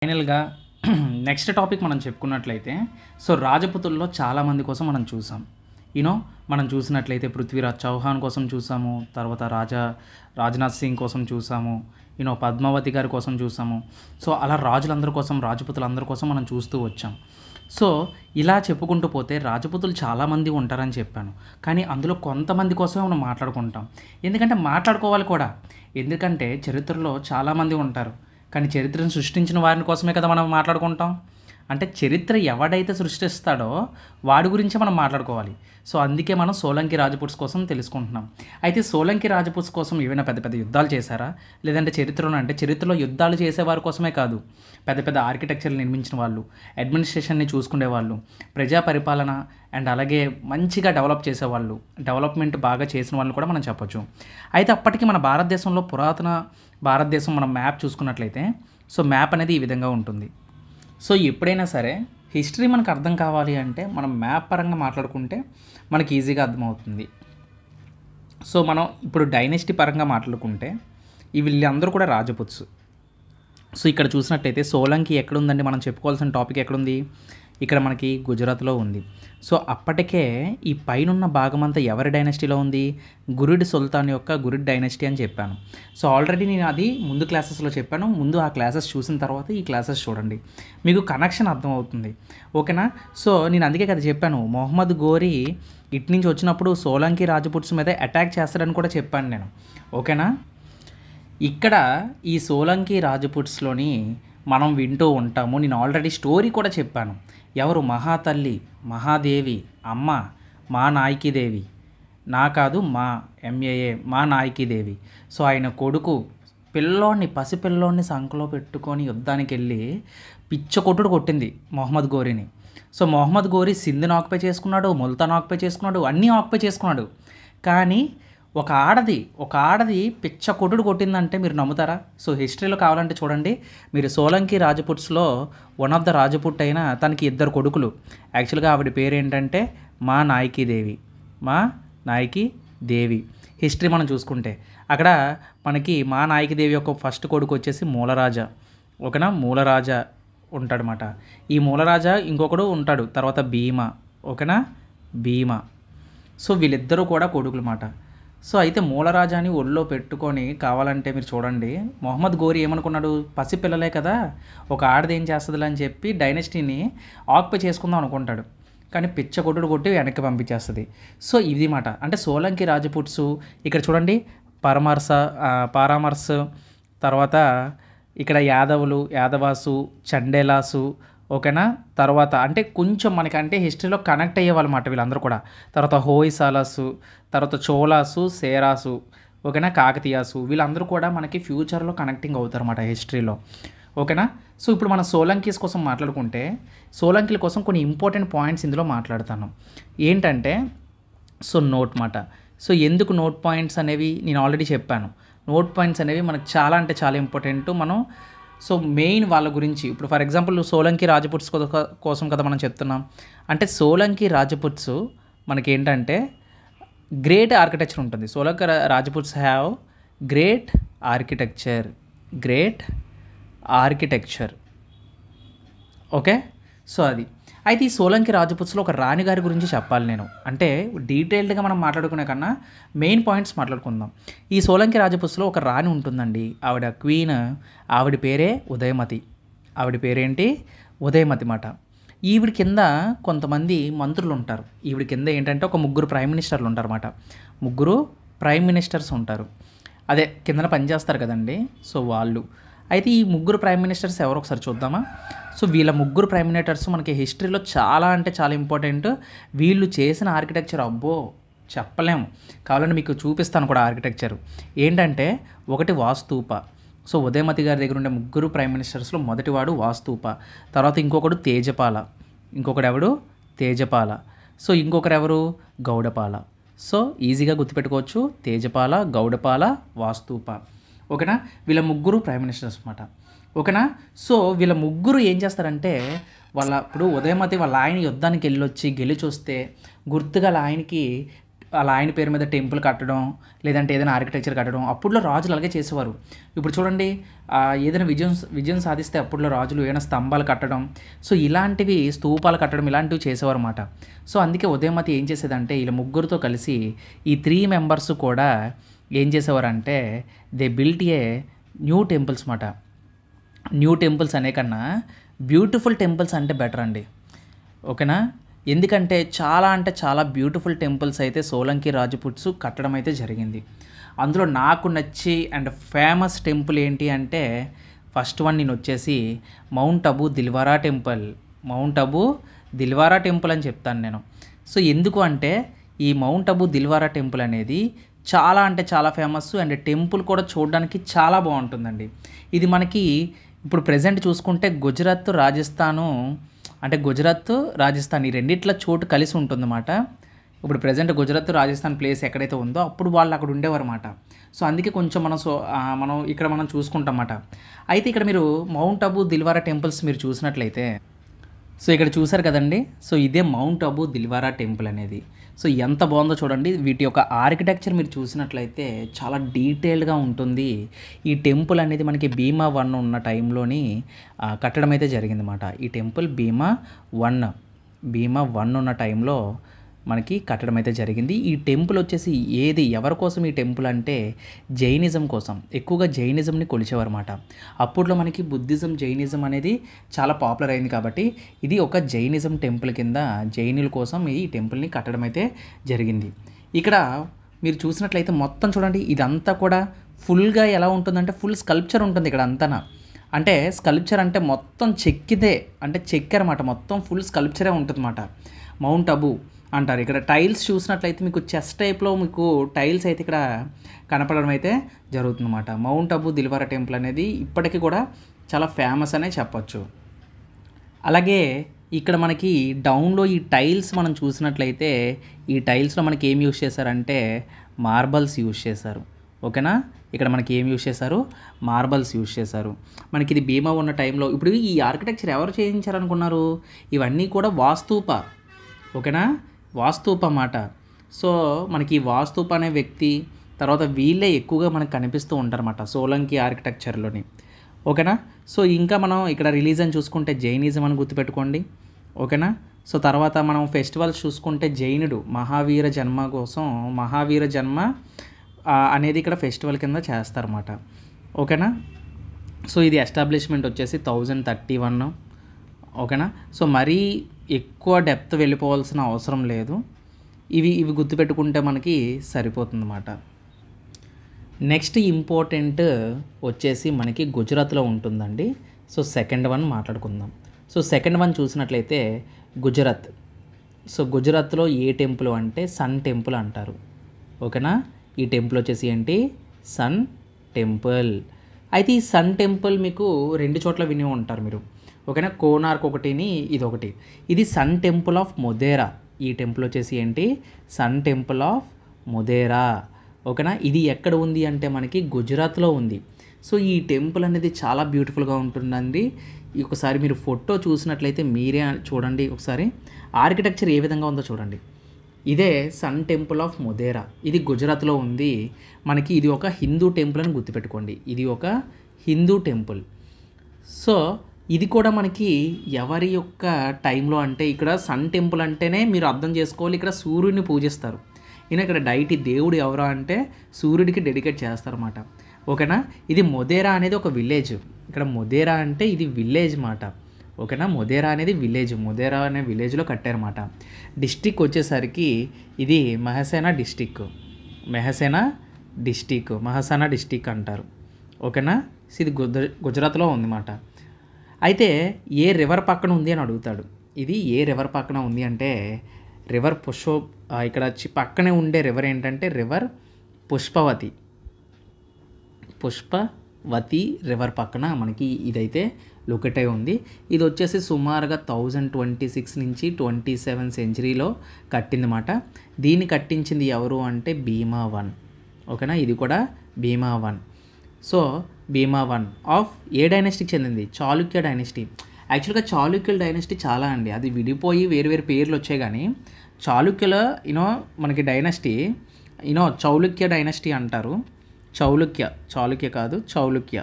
ఫైనల్గా next topic మనం చెప్పుకున్నట్లయితే so రాజపుతుల్లో చాలామంది కోసం మనం చూసాం. మనం చూసినట్లయితే పృథ్వీరాజ్ చౌహాన్ కోసం చూసాము, తర్వాత రాజ్నాథ్ సింగ్ కోసం చూసాము, పద్మావతి గారి కోసం చూసాము. సో అలా రాజులందరి కోసం, రాజపుతులందరి కోసం మనం చూస్తూ వచ్చాం. సో ఇలా చెప్పుకుంటూ పోతే రాజపుతులు చాలామంది ఉంటారని చెప్పాను, కానీ అందులో కొంతమంది కోసమే మనం మాట్లాడుకుంటాం. ఎందుకంటే మాట్లాడుకోవాలి కూడా, ఎందుకంటే చరిత్రలో చాలామంది ఉంటారు, కానీ చరిత్రను సృష్టించిన వారిని కోసమే కదా మనం మాట్లాడుకుంటాం. అంటే చరిత్ర ఎవడైతే సృష్టిస్తాడో వాడి గురించే మనం మాట్లాడుకోవాలి. సో అందుకే మనం సోలంకి రాజపుట్స్ కోసం తెలుసుకుంటున్నాం. అయితే సోలంకి రాజపుట్స్ కోసం ఏమైనా పెద్ద పెద్ద యుద్ధాలు చేశారా, లేదంటే చరిత్రలో యుద్ధాలు చేసేవారి కోసమే కాదు, పెద్ద పెద్ద ఆర్కిటెక్చర్లు నిర్మించిన వాళ్ళు, అడ్మినిస్ట్రేషన్ని చూసుకునే వాళ్ళు, ప్రజా పరిపాలన అండ్ అలాగే మంచిగా డెవలప్ చేసేవాళ్ళు, డెవలప్మెంట్ బాగా చేసిన వాళ్ళని కూడా మనం చెప్పొచ్చు. అయితే అప్పటికి మన భారతదేశంలో పురాతన భారతదేశం మనం మ్యాప్ చూసుకున్నట్లయితే సో మ్యాప్ అనేది ఈ విధంగా ఉంటుంది. సో ఎప్పుడైనా సరే హిస్టరీ మనకు అర్థం కావాలి అంటే మనం మ్యాప్ పరంగా మాట్లాడుకుంటే మనకి ఈజీగా అర్థమవుతుంది. సో మనం ఇప్పుడు డైనెస్టీ పరంగా మాట్లాడుకుంటే వీళ్ళందరూ కూడా రాజపుత్స్. సో ఇక్కడ చూసినట్టయితే సోలంకి ఎక్కడుందండి, మనం చెప్పుకోవాల్సిన టాపిక్ ఎక్కడుంది, ఇక్కడ మనకి గుజరాత్లో ఉంది. సో అప్పటికే ఈ పైనున్న భాగం అంతా ఎవరి డైనెస్టీలో ఉంది, గురిడ్ సుల్తాన్ యొక్క గురిడ్ డైనెస్టీ అని చెప్పాను. సో ఆల్రెడీ నేను అది ముందు క్లాసెస్లో చెప్పాను. ముందు ఆ క్లాసెస్ చూసిన తర్వాత ఈ క్లాసెస్ చూడండి, మీకు కనెక్షన్ అర్థమవుతుంది. ఓకేనా? సో నేను అందుకే కదా చెప్పాను, మొహమ్మద్ గోరీ ఇటు నుంచి వచ్చినప్పుడు సోలంకి రాజపుట్స్ మీద అటాక్ చేస్తాడని కూడా చెప్పాను నేను. ఓకేనా? ఇక్కడ ఈ సోలంకి రాజపుట్స్లోని మనం వింటూ ఉంటాము, నేను ఆల్రెడీ స్టోరీ కూడా చెప్పాను. ఎవరు? మహాతల్లి మహాదేవి అమ్మ మా నాయకీదేవి, నా కాదు మా ఎంఏఏ మా నాయకీదేవి. సో ఆయన కొడుకు పసిపిల్లోని సంకలో పెట్టుకొని యుద్ధానికి వెళ్ళి పిచ్చకొట్టుడు కొట్టింది మొహమ్మద్ గోరీని. సో మొహమ్మద్ గోరీ సింధుని ఆక్యుపై చేసుకున్నాడు, ముల్తాన్ ఆక్యుపై చేసుకున్నాడు, అన్నీ ఆక్యుపై చేసుకున్నాడు. కానీ ఒక ఆడది పిచ్చ కొట్టుడు కొట్టిందంటే మీరు నమ్ముతారా? సో హిస్టరీలో కావాలంటే చూడండి, మీరు సోలంకి రాజపుట్స్లో వన్ ఆఫ్ ద రాజపుట్ అయిన తనకి 2 కొడుకులు. యాక్చువల్గా ఆవిడ పేరు ఏంటంటే మా నాయకీదేవి. హిస్టరీ మనం చూసుకుంటే అక్కడ మనకి మా నాయకీదేవి యొక్క ఫస్ట్ కొడుకు వచ్చేసి మూలరాజా. ఓకేనా? మూలరాజా ఉంటాడనమాట. ఈ మూలరాజా ఇంకొకడు ఉంటాడు తర్వాత భీమా. ఓకేనా? భీమా. సో వీళ్ళిద్దరూ కూడా కొడుకులు మాట. సో అయితే మూలరాజాని ఒళ్ళో పెట్టుకొని కావాలంటే మీరు చూడండి, మొహమ్మద్ గోరీ ఏమనుకున్నాడు, పసిపిల్లలే కదా, ఒక ఆడది ఏం చేస్తుందిలే అని చెప్పి డైనెస్టీని ఆక్యుపై చేసుకుందాం అనుకుంటాడు. కానీ పిచ్చ కొట్టుడు కొట్టి వెనక్కి పంపించేస్తుంది. సో ఇది మాట. అంటే సోలంకి రాజపుట్స్ ఇక్కడ చూడండి, పారామర్స్, తర్వాత ఇక్కడ యాదవాసు, చండేలాసు. ఓకేనా? తర్వాత అంటే కొంచెం మనకంటే హిస్టరీలో కనెక్ట్ అయ్యేవాళ్ళమాట వీళ్ళందరూ కూడా. తర్వాత హోయిసాలాసు, తర్వాత చోళాసు, సేరాసు, ఓకేనా, కాకతీయాసు, వీళ్ళందరూ కూడా మనకి ఫ్యూచర్లో కనెక్టింగ్ అవుతారు అన్నమాట హిస్టరీలో. ఓకేనా? సో ఇప్పుడు మనం సోలంకీస్ కోసం మాట్లాడుకుంటే సోలంకీల కోసం కొన్ని ఇంపార్టెంట్ పాయింట్స్ ఇందులో మాట్లాడతాను. ఏంటంటే సో నోట్ మాట. సో ఎందుకు నోట్ పాయింట్స్ అనేవి నేను ఆల్రెడీ చెప్పాను. నోట్ పాయింట్స్ అనేవి మనకు చాలా అంటే చాలా ఇంపార్టెంట్. మనం సో మెయిన్ వాళ్ళ గురించి ఇప్పుడు ఫర్ ఎగ్జాంపుల్ సోలంకి రాజపుట్స్ కోసం కదా మనం చెప్తున్నాం. అంటే సోలంకి రాజపుట్స్ మనకి ఏంటంటే గ్రేట్ ఆర్కిటెక్చర్ ఉంటుంది. Solanki Rajputs have great architecture. Okay? So అది. అయితే ఈ సోలంకి రాజపుట్స్లో ఒక రాణిగారి గురించి చెప్పాలి నేను. అంటే డీటెయిల్డ్గా మనం మాట్లాడుకునే కన్నా మెయిన్ పాయింట్స్ మాట్లాడుకుందాం. ఈ సోలంకి రాజపుట్స్లో ఒక రాణి ఉంటుందండి, ఆవిడ క్వీన్, ఆవిడ పేరే ఉదయమతి. ఆవిడ పేరేంటి? ఉదయమతి మాట. ఈవిడ కింద కొంతమంది మంత్రులు ఉంటారు. ఈవిడ కింద ఏంటంటే ఒక 3 ప్రైమ్ మినిస్టర్లు ఉంటారన్నమాట. 3 ప్రైమ్ మినిస్టర్స్ ఉంటారు. అదే కిందన పనిచేస్తారు కదండి, సో వాళ్ళు. అయితే ఈ 3 ప్రైమ్ మినిస్టర్స్ ఎవరో ఒకసారి చూద్దామా? సో వీళ్ళ 3 ప్రైమ్ మినిస్టర్స్ మనకి హిస్టరీలో చాలా అంటే చాలా ఇంపార్టెంట్. వీళ్ళు చేసిన ఆర్కిటెక్చర్ అబ్బో చెప్పలేము. కావాలంటే మీకు చూపిస్తాను కూడా ఆర్కిటెక్చర్ ఏంటంటే, ఒకటి వాస్తూప. సో ఉదయమతి గారి దగ్గర ఉండే 3 ప్రైమ్ మినిస్టర్స్లో మొదటివాడు వాస్తూప. తర్వాత ఇంకొకడు తేజపాల. సో ఇంకొకరు ఎవరు? గౌడపాల. సో ఈజీగా గుర్తుపెట్టుకోవచ్చు, తేజపాల, గౌడపాల, వాస్తూప. ఓకేనా? వీళ్ళ 3 ప్రైమ్ మినిస్టర్స్ అన్నమాట. ఓకేనా? సో వీళ్ళ 3 ఏం చేస్తారంటే ఇప్పుడు ఉదయమతి వాళ్ళ ఆయన యుద్ధానికి గెలిచొస్తే గుర్తుగా ఆయనకి అలా ఆయన పేరు మీద టెంపుల్ కట్టడం, లేదంటే ఏదైనా ఆర్కిటెక్చర్ కట్టడం అప్పట్లో రాజులు అలాగే చేసేవారు. ఇప్పుడు చూడండి ఏదైనా విజయం సాధిస్తే అప్పట్లో రాజులు ఏమైనా స్తంభాలు కట్టడం, సో ఇలాంటివి స్తూపాలు కట్టడం ఇలాంటివి చేసేవారు అన్నమాట. సో అందుకే ఉదయమతి ఏం చేసేదంటే వీళ్ళ ముగ్గురితో కలిసి ఈ 3 మెంబర్స్ కూడా ఏం చేసేవారంటే they built a new temples మాట. న్యూ టెంపుల్స్ అనే కన్నా బ్యూటిఫుల్ టెంపుల్స్ అంటే బెటర్ అండి. ఓకేనా? ఎందుకంటే చాలా అంటే చాలా బ్యూటిఫుల్ టెంపుల్స్ అయితే సోలంకి రాజపుట్స్ కట్టడం అయితే జరిగింది. అందులో నాకు నచ్చి అండ్ ఫేమస్ టెంపుల్ ఏంటి అంటే ఫస్ట్ వన్ నేను వచ్చేసి mount Abu Dilwara temple. Mount Abu Dilwara temple అని చెప్తాను నేను. సో ఎందుకు అంటే ఈ మౌంట్ అబూ దిల్వారా టెంపుల్ అనేది చాలా అంటే చాలా ఫేమస్ అండ్ టెంపుల్ కూడా చూడడానికి చాలా బాగుంటుందండి. ఇది మనకి ఇప్పుడు ప్రజెంట్ చూసుకుంటే గుజరాత్ రాజస్థాన్ ఈ రెండిట్ల చోటు కలిసి ఉంటుందన్నమాట. ఇప్పుడు ప్రజెంట్ గుజరాత్ రాజస్థాన్ ప్లేస్ ఎక్కడైతే ఉందో అప్పుడు వాళ్ళు అక్కడ ఉండేవారు అన్నమాట. సో అందుకే కొంచెం మనం ఇక్కడ మనం చూసుకుంటాం అన్నమాట. అయితే ఇక్కడ మీరు మౌంట్ అబూ దిల్వారా టెంపుల్స్ మీరు చూసినట్లయితే సో ఇక్కడ చూసారు కదండి. సో ఇదే మౌంట్ అబూ దిల్వారా టెంపుల్ అనేది. సో ఎంత బాగుందో చూడండి. వీటి యొక్క ఆర్కిటెక్చర్ మీరు చూసినట్లయితే చాలా డీటెయిల్డ్గా ఉంటుంది. ఈ టెంపుల్ అనేది మనకి భీమా 1 ఉన్న టైంలోని కట్టడం అయితే జరిగిందన్నమాట. ఈ టెంపుల్ భీమా 1 ఉన్న టైంలో మనకి కట్టడం అయితే జరిగింది. ఈ టెంపుల్ వచ్చేసి ఎవరి కోసం ఈ టెంపుల్ అంటే జైనిజం కోసం, ఎక్కువగా జైనిజంని కొలిచేవారన్నమాట. అప్పట్లో మనకి బుద్ధిజం జైనిజం అనేది చాలా పాపులర్ అయింది కాబట్టి ఇది ఒక జైనిజం టెంపుల్ కింద జైనుల కోసం ఈ టెంపుల్ని కట్టడం అయితే జరిగింది. ఇక్కడ మీరు చూసినట్లయితే మొత్తం చూడండి, ఇదంతా కూడా ఫుల్గా ఎలా ఉంటుందంటే ఫుల్ స్కల్ప్చర్ ఉంటుంది ఇక్కడ అంతా. అంటే స్కల్ప్చర్ అంటే మొత్తం చెక్కారన్నమాట. మొత్తం ఫుల్ స్కల్ప్చరే ఉంటుందన్నమాట. మౌంట్ అబూ అంటారు. ఇక్కడ టైల్స్ చూసినట్లయితే మీకు చెస్ టైప్లో మీకు టైల్స్ అయితే ఇక్కడ కనపడడం అయితే జరుగుతుందన్నమాట. మౌంట్ అబూ దిల్వారా టెంపుల్ అనేది ఇప్పటికీ కూడా చాలా ఫేమస్ అనే చెప్పచ్చు. అలాగే ఇక్కడ మనకి డౌన్లో ఈ టైల్స్ మనం చూసినట్లయితే ఈ టైల్స్లో మనకి ఏం యూజ్ చేశారంటే మార్బల్స్ యూజ్ చేశారు. ఓకేనా? ఇక్కడ మనకి ఏం యూజ్ చేశారు? మార్బల్స్ యూజ్ చేశారు. మనకి ఇది భీమా ఉన్న టైంలో ఇప్పుడు ఈ ఆర్కిటెక్చర్ ఎవరు చేయించారనుకున్నారు? ఇవన్నీ కూడా వాస్తూప. ఓకేనా? వాస్తూప మాట. సో మనకి ఈ వాస్తూప అనే వ్యక్తి తర్వాత వీళ్ళే ఎక్కువగా మనకు కనిపిస్తూ ఉంటారన్నమాట సోలంకి ఆర్కిటెక్చర్లోని. ఓకేనా? సో ఇంకా మనం ఇక్కడ రిలీజన్ చూసుకుంటే జైనిజం అని గుర్తుపెట్టుకోండి. ఓకేనా? సో తర్వాత మనం ఫెస్టివల్స్ చూసుకుంటే జైనుడు మహావీర జన్మ అనేది ఇక్కడ ఫెస్టివల్ కింద చేస్తారన్నమాట. ఓకేనా? సో ఇది ఎస్టాబ్లిష్మెంట్ వచ్చేసి 1031. ఓకేనా? సో మరీ ఎక్కువ డెప్త్ వెళ్ళిపోవాల్సిన అవసరం లేదు. ఇవి గుర్తుపెట్టుకుంటే మనకి సరిపోతుందన్నమాట. నెక్స్ట్ ఇంపార్టెంట్ వచ్చేసి మనకి గుజరాత్లో ఉంటుందండి. సో సెకండ్ వన్ మాట్లాడుకుందాం. సో సెకండ్ వన్ చూసినట్లయితే గుజరాత్. సో గుజరాత్లో ఏ టెంపుల్ అంటే సన్ టెంపుల్ అంటారు. ఓకేనా? ఈ టెంపుల్ వచ్చేసి ఏంటి? Sun temple. అయితే ఈ సన్ టెంపుల్ మీకు 2 చోట్ల విని ఉంటారు మీరు. ఓకేనా? కోనార్క్ ఒకటిని ఇదొకటి. ఇది సన్ టెంపుల్ ఆఫ్ మొదేరా. ఈ టెంపుల్ వచ్చేసి ఏంటి? Sun temple of Modhera. ఓకేనా? ఇది ఎక్కడ ఉంది అంటే మనకి గుజరాత్లో ఉంది. సో ఈ టెంపుల్ అనేది చాలా బ్యూటిఫుల్గా ఉంటుందండి. ఒకసారి మీరు ఫోటో చూసినట్లయితే మీరే చూడండి. ఒకసారి ఆర్కిటెక్చర్ ఏ విధంగా ఉందో చూడండి. ఇదే సన్ టెంపుల్ ఆఫ్ మొదేరా. ఇది గుజరాత్లో ఉంది. మనకి ఇది ఒక హిందూ టెంపుల్ అని గుర్తుపెట్టుకోండి. ఇది ఒక హిందూ టెంపుల్. సో ఇది కూడా మనకి ఎవరి యొక్క టైంలో అంటే ఇక్కడ సన్ టెంపుల్ అంటేనే మీరు అర్థం చేసుకోవాలి, ఇక్కడ సూర్యుడిని పూజిస్తారు. ఇక్కడ దేవుడు ఎవరు అంటే సూర్యుడికి డెడికేట్ చేస్తారన్నమాట. ఓకేనా? ఇది మొదేరా అనేది ఒక విలేజ్. ఇక్కడ మొదేరా అంటే ఇది విలేజ్ మాట. ఓకేనా? మొదేరా అనేది విలేజ్. మొదేరా అనే విలేజ్లో కట్టారన్నమాట. డిస్టిక్ వచ్చేసరికి ఇది మహసానా డిస్టిక్ అంటారు. ఓకేనా? ఇది గుజరాత్లో ఉందన్నమాట. అయితే ఏ రివర్ పక్కన ఉంది అని అడుగుతాడు. ఇది ఏ రివర్ పక్కన ఉంది అంటే రివర్ ఇక్కడ పక్కనే ఉండే రివర్ ఏంటంటే రివర్ పుష్పవతి రివర్ పక్కన మనకి ఇదైతే లొకేట్ అయి ఉంది. ఇది వచ్చేసి సుమారుగా 1026 నుంచి 27 సెంచరీలో కట్టిందన్నమాట. దీన్ని కట్టించింది ఎవరు అంటే భీమా 1. ఓకేనా? ఇది కూడా భీమా 1. సో భీమా 1 ఆఫ్ ఏ డైనెస్టీకి చెందింది? చాళుక్య డైనెస్టీ. యాక్చువల్గా చాళుక్యుల డైనెస్టీ చాలా అండి, అది విడిపోయి వేరు పేర్లు వచ్చాయి. కానీ చాళుక్యుల మనకి డైనస్టీ చౌలుక్య డైనస్టీ అంటారు. చాళుక్య కాదు, చౌలుక్య.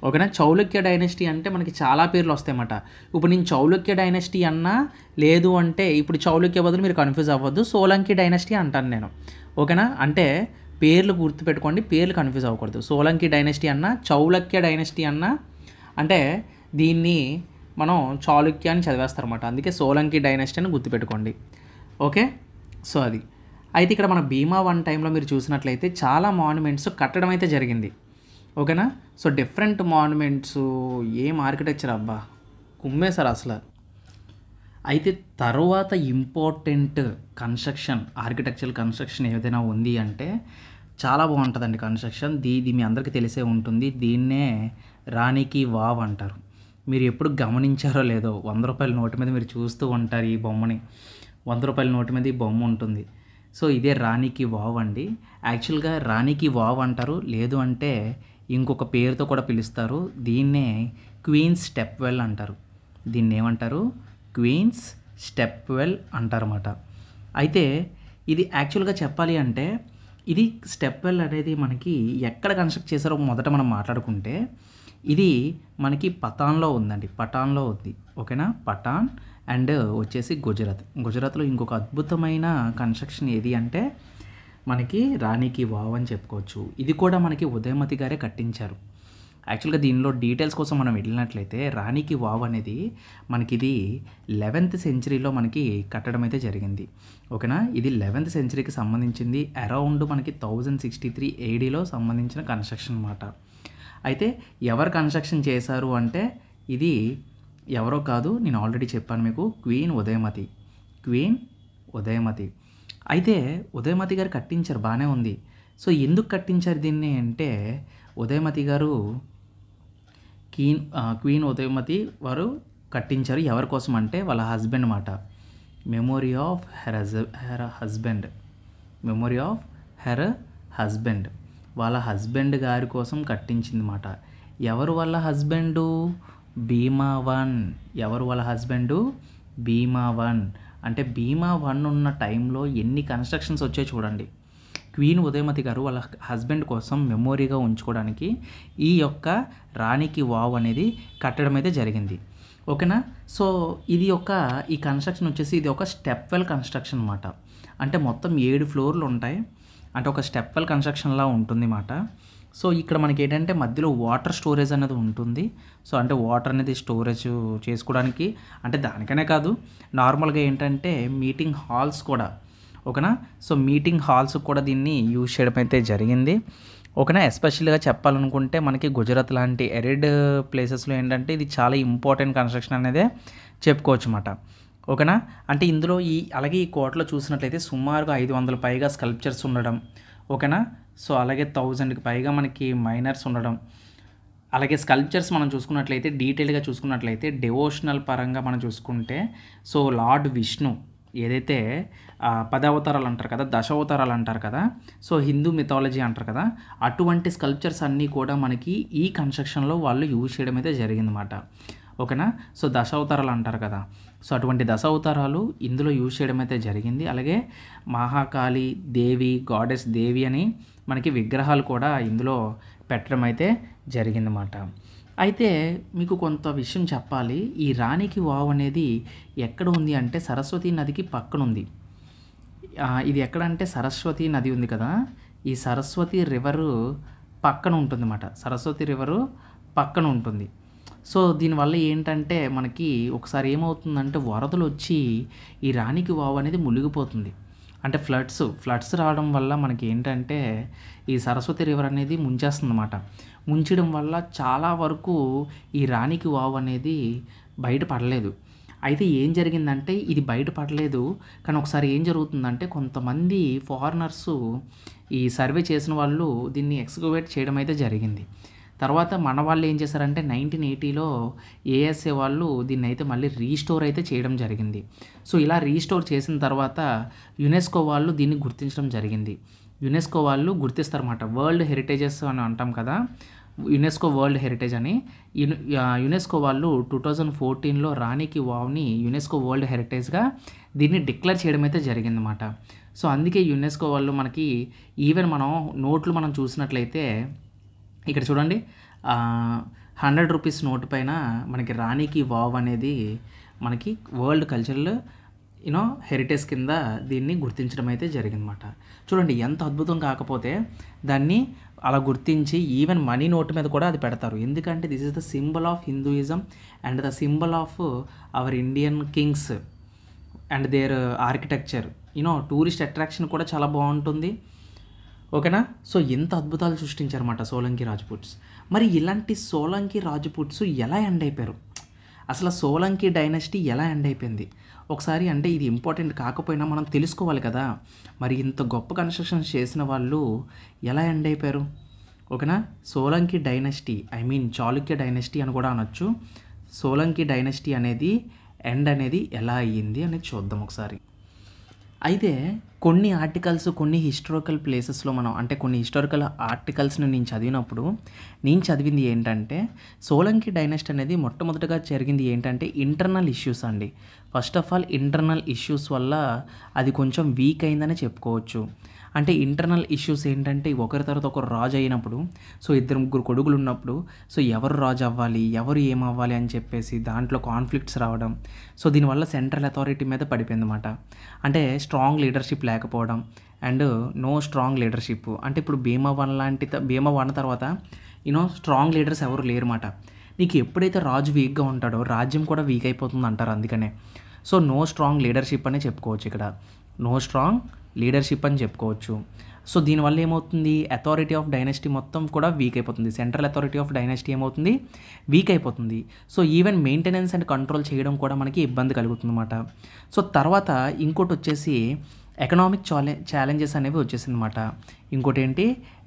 ఓకేనా. చౌలుక్య డైనస్టీ అంటే మనకి చాలా పేర్లు వస్తాయన్నమాట. ఇప్పుడు నేను చౌలుక్య డైనస్టీ అన్నా, లేదు అంటే ఇప్పుడు చౌలుక్య బదులు మీరు కన్ఫ్యూజ్ అవ్వద్దు, సోలంకి డైనస్టీ అంటాను నేను. ఓకేనా. అంటే పేర్లు గుర్తుపెట్టుకోండి, పేర్లు కన్ఫ్యూజ్ అవ్వకూడదు. సోలంకి డైనస్టీ అన్నా, చౌలక్య డైనస్టీ అన్నా అంటే దీన్ని మనం చాళుక్య అని చదివేస్తారన్నమాట. అందుకే సోలంకి డైనస్టీ అని గుర్తుపెట్టుకోండి. ఓకే. సో అది అయితే ఇక్కడ మన భీమా వన్ టైంలో మీరు చూసినట్లయితే చాలా మాన్యుమెంట్స్ కట్టడం అయితే జరిగింది. ఓకేనా. సో డిఫరెంట్ మాన్యుమెంట్స్, ఏం ఆర్కిటెక్చర్ అబ్బా, కుమ్మేశారు అసలు. అయితే తర్వాత ఇంపార్టెంట్ ఆర్కిటెక్చరల్ కన్స్ట్రక్షన్ ఏదైనా ఉంది అంటే చాలా బాగుంటుందండి కన్స్ట్రక్షన్. ఇది మీ అందరికీ తెలిసే ఉంటుంది. దీన్నే రాణికి వావ్ అంటారు. మీరు ఎప్పుడు గమనించారో లేదో, 100 రూపాయల నోటు మీద మీరు చూస్తూ ఉంటారు ఈ బొమ్మని. 100 రూపాయల నోటు మీద ఈ బొమ్మ ఉంటుంది. సో ఇదే రాణికి వావ్ అండి. యాక్చువల్గా రాణికి వావ్ అంటారు, లేదు అంటే ఇంకొక పేరుతో కూడా పిలుస్తారు. దీన్నే క్వీన్స్ స్టెప్ వెల్ అంటారు. దీన్ని ఏమంటారు? క్వీన్స్ స్టెప్ వెల్ అంటారన్నమాట. అయితే ఇది యాక్చువల్గా చెప్పాలి అంటే ఇది స్టెప్ వెల్ అనేది మనకి ఎక్కడ కన్స్ట్రక్ట్ చేశారో మొదట మనం మాట్లాడుకుంటే, ఇది మనకి పఠాన్లో ఉందండి. పఠాన్లో ఉంది. ఓకేనా. పఠాన్ అండ్ వచ్చేసి గుజరాత్లో ఇంకొక అద్భుతమైన కన్స్ట్రక్షన్ ఏది అంటే మనకి రాణికి వావ్ అని చెప్పుకోవచ్చు. ఇది కూడా మనకి ఉదయమతి గారే కట్టించారు. యాక్చువల్గా దీనిలో డీటెయిల్స్ కోసం మనం వెళ్ళినట్లయితే రాణికి వావ్ అనేది మనకి ఇది 11th సెంచరీలో మనకి కట్టడం అయితే జరిగింది. ఓకేనా. ఇది 11th సెంచరీకి సంబంధించింది. అరౌండ్ మనకి 1063 ADలో సంబంధించిన కన్స్ట్రక్షన్ అన్నమాట. అయితే ఎవరు కన్స్ట్రక్షన్ చేశారు అంటే ఇది ఎవరో కాదు, నేను ఆల్రెడీ చెప్పాను మీకు, క్వీన్ ఉదయమతి. అయితే ఉదయమతి గారు కట్టించారు, బాగానే ఉంది. సో ఎందుకు కట్టించారు దీన్ని అంటే ఉదయమతి గారు క్వీన్ ఉదయమతి వారు కట్టించారు. ఎవరి కోసం అంటే వాళ్ళ హస్బెండ్ మాట. మెమొరీ ఆఫ్ హెర్ హస్బెండ్ వాళ్ళ హస్బెండ్ గారి కోసం కట్టించింది మాట. ఎవరు వాళ్ళ హస్బెండు? భీమా వన్. ఎవరు వాళ్ళ హస్బెండు? భీమా వన్. అంటే భీమా వన్ ఉన్న టైంలో ఎన్ని కన్స్ట్రక్షన్స్ వచ్చాయో చూడండి. క్వీన్ ఉదయమతి గారు వాళ్ళ హస్బెండ్ కోసం మెమొరీగా ఉంచుకోవడానికి ఈ యొక్క రాణికి వావ్ అనేది కట్టడం అయితే జరిగింది. ఓకేనా. సో ఈ కన్స్ట్రక్షన్ వచ్చేసి ఇది ఒక స్టెప్ వెల్ కన్స్ట్రక్షన్ అన్నమాట. అంటే మొత్తం 7 ఫ్లోర్లు ఉంటాయి. అంటే ఒక స్టెప్ వెల్ కన్స్ట్రక్షన్లా ఉంటుంది మాట. సో ఇక్కడ మనకి ఏంటంటే మధ్యలో వాటర్ స్టోరేజ్ అనేది ఉంటుంది. సో అంటే వాటర్ అనేది స్టోరేజ్ చేసుకోవడానికి, అంటే దానికనే కాదు, నార్మల్గా ఏంటంటే మీటింగ్ హాల్స్ కూడా. ఓకేనా. సో మీటింగ్ హాల్స్ కూడా దీన్ని యూజ్ చేయడం అయితే జరిగింది. ఓకేనా. ఎస్పెషల్గా చెప్పాలనుకుంటే మనకి గుజరాత్ లాంటి ఎరిడ్ ప్లేసెస్లో ఏంటంటే ఇది చాలా ఇంపార్టెంట్ కన్స్ట్రక్షన్ అనేది చెప్పుకోవచ్చు అన్నమాట. ఓకేనా. అంటే ఇందులో అలాగే ఈ కోటలో చూసినట్లయితే సుమారుగా 500 పైగా స్కల్ప్చర్స్ ఉండడం. ఓకేనా. సో అలాగే 1000కి పైగా మనకి మైనర్స్ ఉండడం. అలాగే స్కల్ప్చర్స్ మనం చూసుకున్నట్లయితే డీటెయిల్గా చూసుకున్నట్లయితే డివోషనల్ పరంగా మనం చూసుకుంటే, సో లార్డ్ విష్ణు ఏదైతే 10 అవతారాలు అంటారు కదా, 10 అవతారాలు అంటారు కదా, సో హిందూ మిథాలజీ అంటారు కదా, అటువంటి స్కల్ప్చర్స్ అన్నీ కూడా మనకి ఈ కన్స్ట్రక్షన్లో వాళ్ళు యూజ్ చేయడం అయితే జరిగిందన్నమాట. ఓకేనా. సో 10 అవతారాలు అంటారు కదా, సో అటువంటి 10 అవతారాలు ఇందులో యూజ్ చేయడం అయితే జరిగింది. అలాగే మహాకాళి దేవి, గాడెస్ దేవి అని మనకి విగ్రహాలు కూడా ఇందులో పెట్టడం అయితే జరిగిందన్నమాట. అయితే మీకు కొంత విషయం చెప్పాలి. ఈ రాణికి వావ్ అనేది ఎక్కడ ఉంది అంటే సరస్వతి నదికి పక్కన ఉంది. ఇది ఎక్కడంటే సరస్వతి నది ఉంది కదా, ఈ సరస్వతి రివరు పక్కన ఉంటుందన్నమాట. సరస్వతి రివరు పక్కన ఉంటుంది. సో దీనివల్ల ఏంటంటే మనకి ఒకసారి ఏమవుతుందంటే వరదలు వచ్చి ఈ రాణికి వావ్ అనేది మునిగిపోతుంది. అంటే ఫ్లడ్స్ రావడం వల్ల మనకి ఏంటంటే ఈ సరస్వతి రివర్ అనేది ముంచేస్తుంది అన్నమాట. ముంచడం వల్ల చాలా వరకు ఈ రాణికి వావ్ అనేది బయటపడలేదు. అయితే ఏం జరిగిందంటే ఇది బయటపడలేదు, కానీ ఒకసారి ఏం జరుగుతుందంటే కొంతమంది ఫారినర్సు ఈ సర్వే చేసిన వాళ్ళు దీన్ని ఎక్స్కవేట్ చేయడం అయితే జరిగింది. తర్వాత మన వాళ్ళు ఏం చేశారంటే 1980లో ఏఎస్ఏ వాళ్ళు దీన్ని అయితే మళ్ళీ రీస్టోర్ అయితే చేయడం జరిగింది. సో ఇలా రీస్టోర్ చేసిన తర్వాత యునెస్కో వాళ్ళు దీన్ని గుర్తించడం జరిగింది. యునెస్కో వాళ్ళు గుర్తిస్తారన్నమాట. వరల్డ్ హెరిటేజెస్ అని అంటాం కదా, యునెస్కో వరల్డ్ హెరిటేజ్ అని. యునెస్కో వాళ్ళు 2014లో రాణి కి వావ్ని యునెస్కో వరల్డ్ హెరిటేజ్గా దీన్ని డిక్లేర్ చేయడం అయితే జరిగిందన్నమాట. సో అందుకే యునెస్కో వాళ్ళు మనకి ఈవెన్ మనం నోట్లు మనం చూసినట్లయితే ఇక్కడ చూడండి, 100 రూపీస్ నోటు పైన మనకి రాణి కి వావ్ అనేది మనకి వరల్డ్ కల్చరల్ హెరిటేజ్ కింద దీన్ని గుర్తించడం అయితే జరిగిందన్నమాట. చూడండి ఎంత అద్భుతం. కాకపోతే దాన్ని అలా గుర్తించి ఈవెన్ మనీ నోట్ మీద కూడా అది పెడతారు. ఎందుకంటే this is the symbol of Hinduism and the symbol of our Indian kings and their architecture. Tourist attraction కూడా చాలా బాగుంటుంది. ఓకేనా. సో ఎంత అద్భుతాలు సృష్టించారన్నమాట సోలంకి రాజ్పుట్స్. మరి ఇలాంటి సోలంకి రాజ్పుట్స్ ఎలా ఎండ్ అయిపోయారు? అసలు సోలంకి డైనస్టీ ఎలా ఎండ్ అయిపోయింది ఒకసారి, అంటే ఇది ఇంపార్టెంట్ కాకపోయినా మనం తెలుసుకోవాలి కదా. మరి ఇంత గొప్ప కన్స్ట్రక్షన్స్ చేసిన వాళ్ళు ఎలా ఎండ్ అయిపోయారు? ఓకేనా. సోలంకి డైనస్టీ, చాళుక్య డైనస్టీ అని కూడా అనొచ్చు. సోలంకి డైనస్టీ అనేది ఎండ్ అనేది ఎలా అయ్యింది అనేది చూద్దాం ఒకసారి. అయితే కొన్ని ఆర్టికల్స్, కొన్ని హిస్టారికల్ ప్లేసెస్లో మనం, అంటే కొన్ని హిస్టారికల్ ఆర్టికల్స్ని నేను చదివినప్పుడు నేను చదివింది ఏంటంటే సోలంకి డైనస్టీ అనేది మొట్టమొదటిగా జరిగింది ఏంటంటే ఇంటర్నల్ ఇష్యూస్ అండి. First of all internal issues వల్ల అది కొంచెం వీక్ అయిందని చెప్పుకోవచ్చు. అంటే ఇంటర్నల్ ఇష్యూస్ ఏంటంటే ఒకరి తర్వాత ఒకరు రాజు అయినప్పుడు, సో 2-3 కొడుకులు ఉన్నప్పుడు, సో ఎవరు రాజు అవ్వాలి, ఎవరు ఏమవ్వాలి అని చెప్పేసి దాంట్లో కాన్ఫ్లిక్ట్స్ రావడం. సో దీనివల్ల సెంట్రల్ అథారిటీ మీద పడిపోయిందన్నమాట. అంటే స్ట్రాంగ్ లీడర్షిప్ లేకపోవడం అండ్ నో స్ట్రాంగ్ లీడర్షిప్. అంటే ఇప్పుడు భీమవరం తర్వాత స్ట్రాంగ్ లీడర్స్ ఎవరు లేరన్నమాట. నీకు ఎప్పుడైతే రాజు వీక్గా ఉంటాడో రాజ్యం కూడా వీక్ అయిపోతుంది అంటారు. అందుకనే సో నో స్ట్రాంగ్ లీడర్షిప్ అనే చెప్పుకోవచ్చు ఇక్కడ. నో స్ట్రాంగ్ లీడర్షిప్ అని చెప్పుకోవచ్చు. సో దీనివల్ల ఏమవుతుంది, అథారిటీ ఆఫ్ డైనస్టీ మొత్తం కూడా వీక్ అయిపోతుంది. సెంట్రల్ అథారిటీ ఆఫ్ డైనస్టీ ఏమవుతుంది, వీక్ అయిపోతుంది. So even maintenance and control చేయడం కూడా మనకి ఇబ్బంది కలుగుతుంది అన్నమాట. సో తర్వాత ఇంకోటి వచ్చేసి ఎకనామిక్ ఛాలెంజెస్ అనేవి వచ్చేసిందన్నమాట. ఇంకోటి ఏంటి,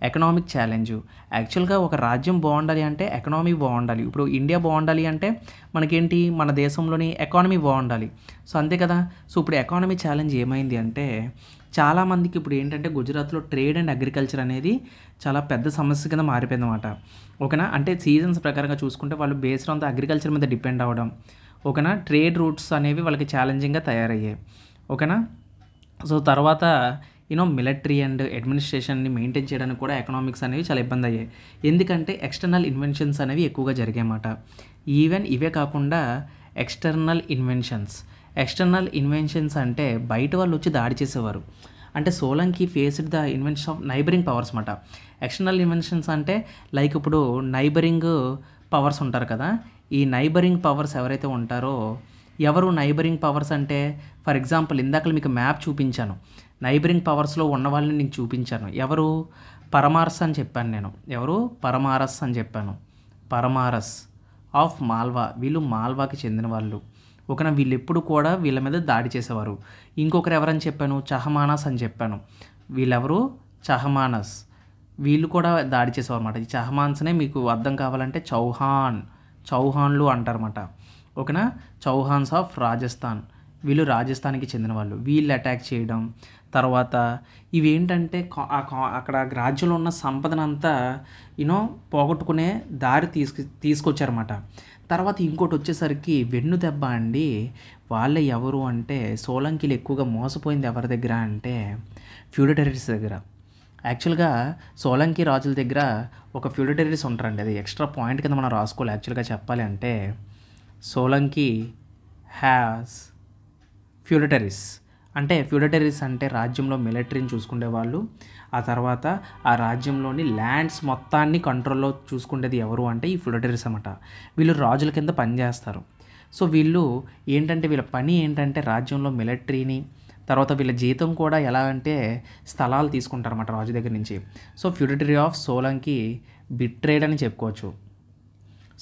ఎకనామిక్ ఛాలెంజ్. యాక్చువల్గా ఒక రాజ్యం బాగుండాలి అంటే ఎకనామీ బాగుండాలి. ఇప్పుడు ఇండియా బాగుండాలి అంటే మనకేంటి, మన దేశంలోని ఎకానమీ బాగుండాలి. సో అంతే కదా. సో ఇప్పుడు ఎకానమీ ఛాలెంజ్ ఏమైంది అంటే చాలామందికి ఇప్పుడు ఏంటంటే గుజరాత్లో ట్రేడ్ అండ్ అగ్రికల్చర్ అనేది చాలా పెద్ద సమస్య కింద మారిపోయిందన్నమాట. ఓకేనా. అంటే సీజన్స్ ప్రకారంగా చూసుకుంటే వాళ్ళు బేస్డ్ ఆన్ ద అగ్రికల్చర్ మీద డిపెండ్ అవ్వడం. ఓకేనా. ట్రేడ్ రూట్స్ అనేవి వాళ్ళకి ఛాలెంజింగ్గా తయారయ్యాయి. ఓకేనా. సో తర్వాత మిలిటరీ అండ్ అడ్మినిస్ట్రేషన్ని మెయింటైన్ చేయడానికి కూడా ఎకనామిక్స్ అనేవి చాలా ఇబ్బంది అయ్యాయి. ఎందుకంటే ఎక్స్టర్నల్ ఇన్వెన్షన్స్ అనేవి ఎక్కువగా జరిగాయన్నమాట. ఈవెన్ ఇవే కాకుండా ఎక్స్టర్నల్ ఇన్వెన్షన్స్ అంటే బయట వాళ్ళు వచ్చి దాడి చేసేవారు. అంటే Solanki faced the invention of neighbouring powers అన్నమాట. ఎక్స్టర్నల్ ఇన్వెన్షన్స్ అంటే లైక్ ఇప్పుడు నైబరింగ్ పవర్స్ ఉంటారు కదా. ఈ నైబరింగ్ పవర్స్ ఎవరైతే ఉంటారో, ఎవరు నైబరింగ్ పవర్స్ అంటే ఫర్ ఎగ్జాంపుల్ ఇందాక మీకు మ్యాప్ చూపించాను. నైబరింగ్ పవర్స్లో ఉన్న వాళ్ళని నేను చూపించాను. ఎవరు, పరమారస్ అని చెప్పాను నేను. ఎవరు, పరమారస్ అని చెప్పాను. పరమారస్ ఆఫ్ మాల్వా, వీళ్ళు మాల్వాకి చెందిన వాళ్ళు. ఓకేనా. వీళ్ళు ఎప్పుడు కూడా వీళ్ళ మీద దాడి చేసేవారు. ఇంకొకరు ఎవరని చెప్పాను, చహమానస్ అని చెప్పాను. వీళ్ళెవరు, చహమానస్. వీళ్ళు కూడా దాడి చేసేవారు అన్నమాట. ఈ చహమాన్స్నే మీకు అర్థం కావాలంటే చౌహాన్లు అంటారన్నమాట. ఓకేనా. చౌహాన్స్ ఆఫ్ రాజస్థాన్, వీళ్ళు రాజస్థాన్కి చెందిన వాళ్ళు. వీళ్ళు అటాక్ చేయడం, తర్వాత ఇవేంటంటే అక్కడ రాజ్యంలో ఉన్న సంపదనంతా పోగొట్టుకునే దారి తీసుకొచ్చారన్నమాట. తర్వాత ఇంకోటి వచ్చేసరికి వెన్ను దెబ్బ అండి. వాళ్ళే ఎవరు అంటే సోలంకిలు ఎక్కువగా మోసపోయింది ఎవరి దగ్గర అంటే ఫ్యూడటరీస్ దగ్గర. యాక్చువల్గా సోలంకి రాజుల దగ్గర ఒక ఫ్యూడటరీస్ ఉంటారండి. అది ఎక్స్ట్రా పాయింట్ కింద మనం రాసుకోవాలి. యాక్చువల్గా చెప్పాలి అంటే సోలంకి హ్యాస్ ఫ్యూడటరీస్. అంటే ఫ్యూడటరీస్ అంటే రాజ్యంలో మిలిటరీని చూసుకునే వాళ్ళు. ఆ తర్వాత ఆ రాజ్యంలోని ల్యాండ్స్ మొత్తాన్ని కంట్రోల్లో చూసుకునేది ఎవరు అంటే ఈ ఫ్యూడటరీస్ అన్నమాట. వీళ్ళు రాజుల కింద పనిచేస్తారు. సో వీళ్ళు ఏంటంటే వీళ్ళ పని ఏంటంటే రాజ్యంలో మిలిటరీని, తర్వాత వీళ్ళ జీతం కూడా ఎలా అంటే స్థలాలు తీసుకుంటారన్నమాట రాజు దగ్గర నుంచి. సో ఫ్యూడటరీ ఆఫ్ సోలంకి బిట్రేడ్ అని చెప్పుకోవచ్చు.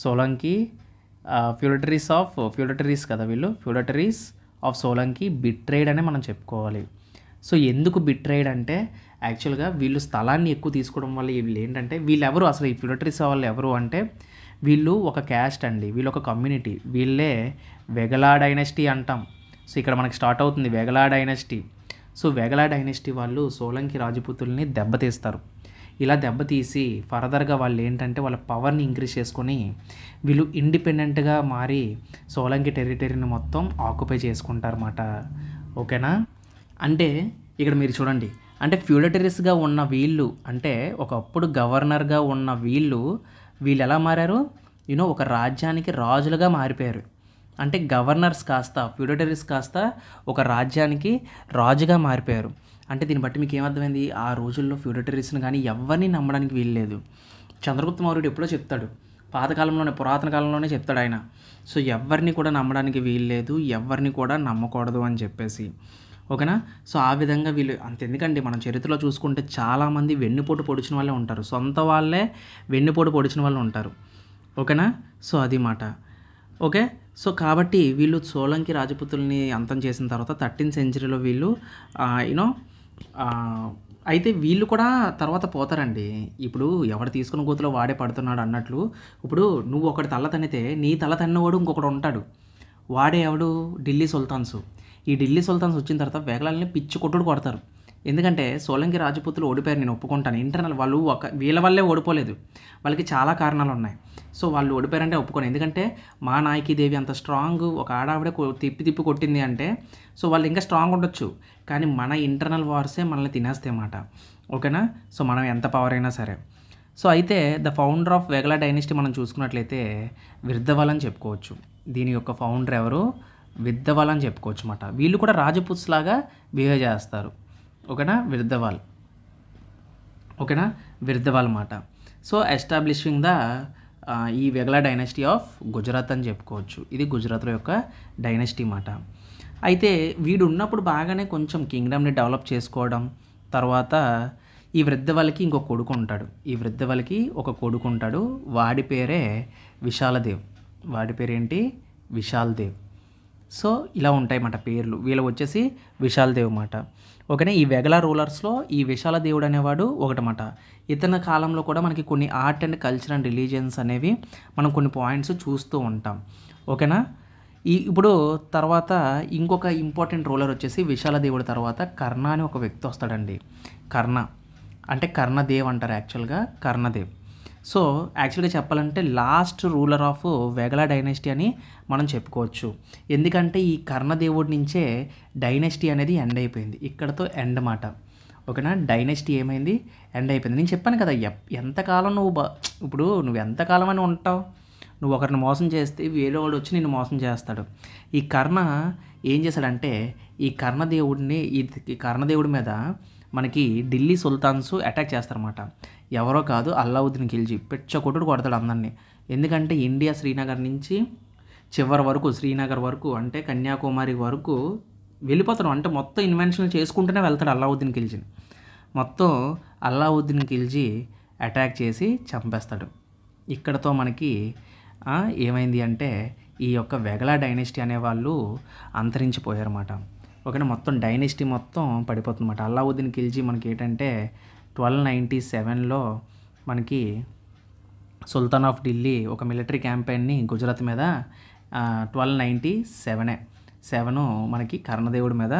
సోలంకి ఫ్యూడటరీస్ కదా వీళ్ళు, ఫ్యూడటరీస్ ఆఫ్ సోలంకి బిట్రేడ్ అనే మనం చెప్పుకోవాలి. సో ఎందుకు బిట్రేడ్ అంటే యాక్చువల్గా వీళ్ళు స్థలాన్ని ఎక్కువ తీసుకోవడం వల్ల వీళ్ళు ఏంటంటే వీళ్ళెవరు అసలు ఈ ఫ్యూడటరీస్ వాళ్ళు ఎవరు అంటే వీళ్ళు ఒక క్యాస్ట్ అండి, వీళ్ళు ఒక కమ్యూనిటీ. వీళ్ళే వెగలా డైనస్టీ అంటాం. సో ఇక్కడ మనకి స్టార్ట్ అవుతుంది వెగలా డైనస్టీ. సో వెగలా డైనస్టీ వాళ్ళు సోలంకి రాజపుతుల్ని దెబ్బతీస్తారు. ఇలా దెబ్బతీసి ఫర్దర్గా వాళ్ళు ఏంటంటే వాళ్ళ పవర్ని ఇంక్రీజ్ చేసుకొని వీళ్ళు ఇండిపెండెంట్గా మారి సోలంకి టెరిటరీని మొత్తం ఆక్యుపై చేసుకుంటారన్నమాట. ఓకేనా? అంటే ఇక్కడ మీరు చూడండి, అంటే ఫ్యూడటరీస్గా ఉన్న వీళ్ళు, అంటే ఒకప్పుడు గవర్నర్గా ఉన్న వీళ్ళు ఎలా మారారు? ఒక రాజ్యానికి రాజులుగా మారిపోయారు. అంటే గవర్నర్స్ కాస్త ఫ్యూడటరీస్ కాస్త ఒక రాజ్యానికి రాజుగా మారిపోయారు. అంటే దీన్ని బట్టి మీకు ఏమర్థమైంది? ఆ రోజుల్లో ఫ్యూడటరీస్ని కానీ ఎవరిని నమ్మడానికి వీల్లేదు. చంద్రగుప్త మౌర్యుడు ఎప్పుడో చెప్తాడు, పాతకాలంలోనే, పురాతన కాలంలోనే చెప్తాడు ఆయన. సో ఎవరిని కూడా నమ్మడానికి వీల్లేదు, ఎవరిని కూడా నమ్మకూడదు అని చెప్పేసి. ఓకేనా? సో ఆ విధంగా వీళ్ళు అంతెందుకండి, మనం చరిత్రలో చూసుకుంటే చాలామంది వెన్నుపోటు పొడిచిన వాళ్ళే ఉంటారు, సొంత వాళ్ళే వెన్నుపోటు పొడిచిన వాళ్ళు ఉంటారు. ఓకేనా? సో అది మాట. ఓకే. సో కాబట్టి వీళ్ళు సోలంకి రాజపుతుల్ని అంతం చేసిన తర్వాత 13th centuryలో వీళ్ళు యూనో అయితే వీళ్ళు కూడా తర్వాత పోతారండి. ఇప్పుడు ఎవడు తీసుకున్న గోతిలో వాడే పడుతున్నాడు అన్నట్లు, ఇప్పుడు నువ్వు ఒకటి తల తన్నితే నీ తల తన్నవాడు ఇంకొకడు ఉంటాడు. వాడే ఎవడు? ఢిల్లీ సుల్తాన్స్. ఈ ఢిల్లీ సుల్తాన్స్ వచ్చిన తర్వాత వేగలాల్ని పిచ్చి కొట్టుడు కొడతారు. ఎందుకంటే సోలంకి రాజపుతులు ఓడిపోయారు, నేను ఒప్పుకుంటాను. ఇంటర్నల్ వాళ్ళు వీళ్ళ వల్లే ఓడిపోలేదు, వాళ్ళకి చాలా కారణాలు ఉన్నాయి. సో వాళ్ళు ఓడిపోయారంటే ఒప్పుకోను. ఎందుకంటే మా నాయకీదేవి అంత స్ట్రాంగ్, ఒక ఆడావిడే తిప్పి కొట్టింది అంటే సో వాళ్ళు ఇంకా స్ట్రాంగ్ ఉండొచ్చు, కానీ మన ఇంటర్నల్ వార్సే మనల్ని తినేస్తాయి అన్నమాట. ఓకేనా? సో మనం ఎంత పవర్ అయినా సరే. సో అయితే ద ఫౌండర్ ఆఫ్ వెగలా డైనెస్టీ మనం చూసుకున్నట్లయితే విర్ధవాల్ అని చెప్పుకోవచ్చు. దీని యొక్క ఫౌండర్ ఎవరు? విర్ధవాల్ అని చెప్పుకోవచ్చు అన్నమాట. వీళ్ళు కూడా రాజపుత్స్ లాగా బిహేవ్ చేస్తారు. ఓకేనా? విర్ధవాల్. ఓకేనా? విర్ధవాల్ మాట. సో ఎస్టాబ్లిషింగ్ ద ఈ వెగలా డైనెస్టీ ఆఫ్ గుజరాత్ అని చెప్పుకోవచ్చు. ఇది గుజరాత్లో యొక్క డైనెస్టీ మాట. అయితే వీడు ఉన్నప్పుడు బాగానే కొంచెం కింగ్డమ్ని డెవలప్ చేసుకోవడం, తర్వాత ఈ వృద్ధవాళ్ళకి ఇంకో కొడుకు ఉంటాడు. ఈ వృద్ధవాళ్ళకి ఒక కొడుకు ఉంటాడు, వాడి పేరే విశాలదేవ్. వాడి పేరేంటి? విశాల్దేవ్. సో ఇలా ఉంటాయన్నమాట పేర్లు. వీళ్ళు వచ్చేసి విశాల్దేవ్ మాట. ఓకేనా? ఈ వెగలా రూలర్స్లో ఈ విశాలదేవుడు అనేవాడు ఒకటమాట. ఇతని కాలంలో కూడా మనకి కొన్ని art and culture and religions అనేవి మనం కొన్ని పాయింట్స్ చూస్తూ ఉంటాం. ఓకేనా? ఇప్పుడు తర్వాత ఇంకొక ఇంపార్టెంట్ రూలర్ వచ్చేసి విశాలదేవుడి తర్వాత కర్ణ అని ఒక వ్యక్తి వస్తాడండి. కర్ణ అంటే కర్ణదేవ్ అంటారు, యాక్చువల్గా కర్ణదేవ్. సో యాక్చువల్గా చెప్పాలంటే లాస్ట్ రూలర్ ఆఫ్ వెగలా డైనెస్టీ అని మనం చెప్పుకోవచ్చు. ఎందుకంటే ఈ కర్ణదేవుడి నుంచే డైనెస్టీ అనేది ఎండ్ అయిపోయింది. ఇక్కడతో ఎండ్ మాట. ఓకేనా? డైనెస్టీ ఏమైంది? ఎండ్ అయిపోయింది. నేను చెప్పాను కదా, ఎంతకాలం ఇప్పుడు నువ్వు ఎంతకాలం అని ఉంటావు? నువ్వు ఒకరిని మోసం చేస్తే వేరే వాడు వచ్చి నిన్ను మోసం చేస్తాడు. ఈ కర్ణ ఏం చేశాడంటే ఈ కర్ణదేవుడిని, ఈ కర్ణదేవుడి మీద మనకి ఢిల్లీ సుల్తాన్స్ అటాక్ చేస్తారన్నమాట. ఎవరో కాదు, అల్లావుద్దీన్ ఖిల్జీ పిచ్చ కొట్టుడు కొడతాడు అందరినీ. ఎందుకంటే ఇండియా శ్రీనగర్ నుంచి చివరి వరకు, శ్రీనగర్ వరకు అంటే కన్యాకుమారి వరకు వెళ్ళిపోతాడు. అంటే మొత్తం ఇన్వెన్షన్ చేసుకుంటూనే వెళ్తాడు అల్లావుద్దీన్ ఖిల్జీని. మొత్తం అల్లావుద్దీన్ ఖిల్జీ అటాక్ చేసి చంపేస్తాడు. ఇక్కడతో మనకి ఏమైంది అంటే ఈ యొక్క వెగలా డైనెస్టీ అనేవాళ్ళు అంతరించిపోయారన్నమాట. ఓకేనా? మొత్తం డైనెస్టీ మొత్తం పడిపోతుందన్నమాట. అల్లావుద్దీన్ ఖిల్జీ మనకి ఏంటంటే 1297లో మనకి సుల్తాన్ ఆఫ్ ఢిల్లీ ఒక మిలిటరీ క్యాంపెయిన్ని గుజరాత్ మీద 1297 మనకి కర్ణదేవుడి మీద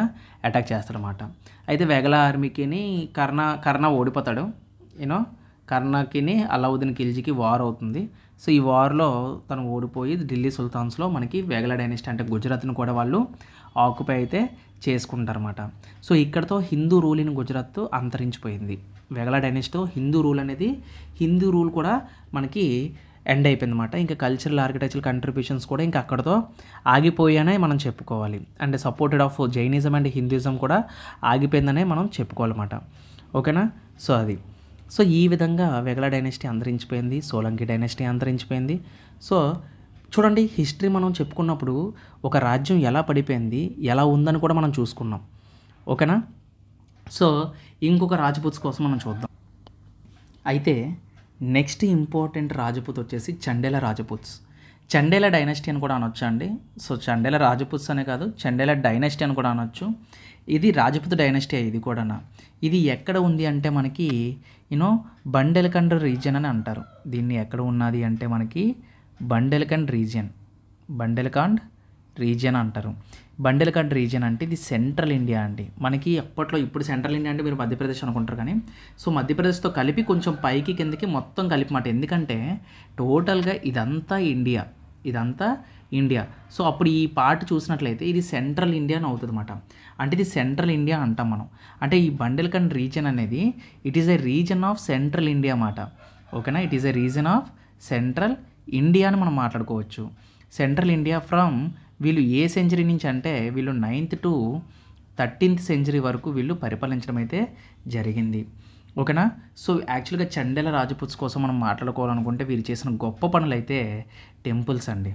అటాక్ చేస్తారన్నమాట. అయితే వెగలా ఆర్మీకిని కర్ణ ఓడిపోతాడు. కర్ణకిని అల్లావుద్దీన్ ఖిల్జీకి వార్ అవుతుంది. సో ఈ వార్లో తను ఓడిపోయి ఢిల్లీ సుల్తాన్స్లో మనకి వెగలా డైనెస్టీ అంటే గుజరాత్ని కూడా వాళ్ళు ఆక్యుపై అయితే చేసుకుంటారన్నమాట. సో ఇక్కడతో హిందూ రూల్ ఇన్ గుజరాత్ అంతరించిపోయింది. వెగలా డైనెస్టీతో హిందూ రూల్ కూడా మనకి ఎండ్ అయిపోయింది అన్నమాట. ఇంకా కల్చరల్ ఆర్కిటెక్చరల్ కంట్రిబ్యూషన్స్ కూడా ఇంకా అక్కడతో ఆగిపోయానే మనం చెప్పుకోవాలి. And supported of Jainism and Hinduism కూడా ఆగిపోయిందనే మనం చెప్పుకోవాలన్నమాట. ఓకేనా? సో అది. సో ఈ విధంగా వెగలా డైనెస్టీ అంతరించిపోయింది, సోలంకి డైనెస్టీ అంతరించిపోయింది. సో చూడండి, హిస్టరీ మనం చెప్పుకున్నప్పుడు ఒక రాజ్యం ఎలా పడిపోయింది, ఎలా ఉందని కూడా మనం చూసుకున్నాం. ఓకేనా? సో ఇంకొక రాజపుత్స్ కోసం మనం చూద్దాం. అయితే నెక్స్ట్ ఇంపార్టెంట్ రాజపుత్ వచ్చేసి చండేల రాజపుత్స్. చండేల డైనెస్టీ అని కూడా అనొచ్చు అండి. సో చండేల రాజపుత్స్ అనే కాదు, చండేల డైనెస్టీ అని కూడా అనొచ్చు. ఇది రాజపుత్ డైనెస్టీ. ఇది కూడా ఇది ఎక్కడ ఉంది అంటే మనకి బండెల్ఖండ్ రీజియన్ అని అంటారు. దీన్ని ఎక్కడ ఉన్నది అంటే మనకి బండెల్ఖండ్ రీజియన్ అంటారు. బండెలఖండ్ రీజియన్ అంటే ఇది సెంట్రల్ ఇండియా అండి. మనకి అప్పట్లో ఇప్పుడు సెంట్రల్ ఇండియా అంటే మీరు మధ్యప్రదేశ్ అనుకుంటారు కానీ సో మధ్యప్రదేశ్తో కలిపి కొంచెం పైకి కిందకి మొత్తం కలిపి మాట. ఎందుకంటే టోటల్గా ఇదంతా ఇండియా. సో అప్పుడు ఈ పార్ట్ చూసినట్లయితే ఇది సెంట్రల్ ఇండియా అని అవుతుంది అన్నమాట. అంటే ఇది సెంట్రల్ ఇండియా అంటాం మనం. అంటే ఈ బండెలఖండ్ రీజియన్ అనేది it is a reason of central India అన్నమాట. ఓకేనా, it is a reason of central India అని మనం మాట్లాడుకోవచ్చు. సెంట్రల్ ఇండియా ఫ్రమ్ వీళ్ళు ఏ సెంచరీ నుంచి అంటే వీళ్ళు 9th to 13th సెంచరీ వరకు వీళ్ళు పరిపాలించడం అయితే జరిగింది. ఓకేనా. సో యాక్చువల్గా చండేల రాజపుత్స్ కోసం మనం మాట్లాడుకోవాలనుకుంటే వీళ్ళు చేసిన గొప్ప పనులు అయితే టెంపుల్స్ అండి.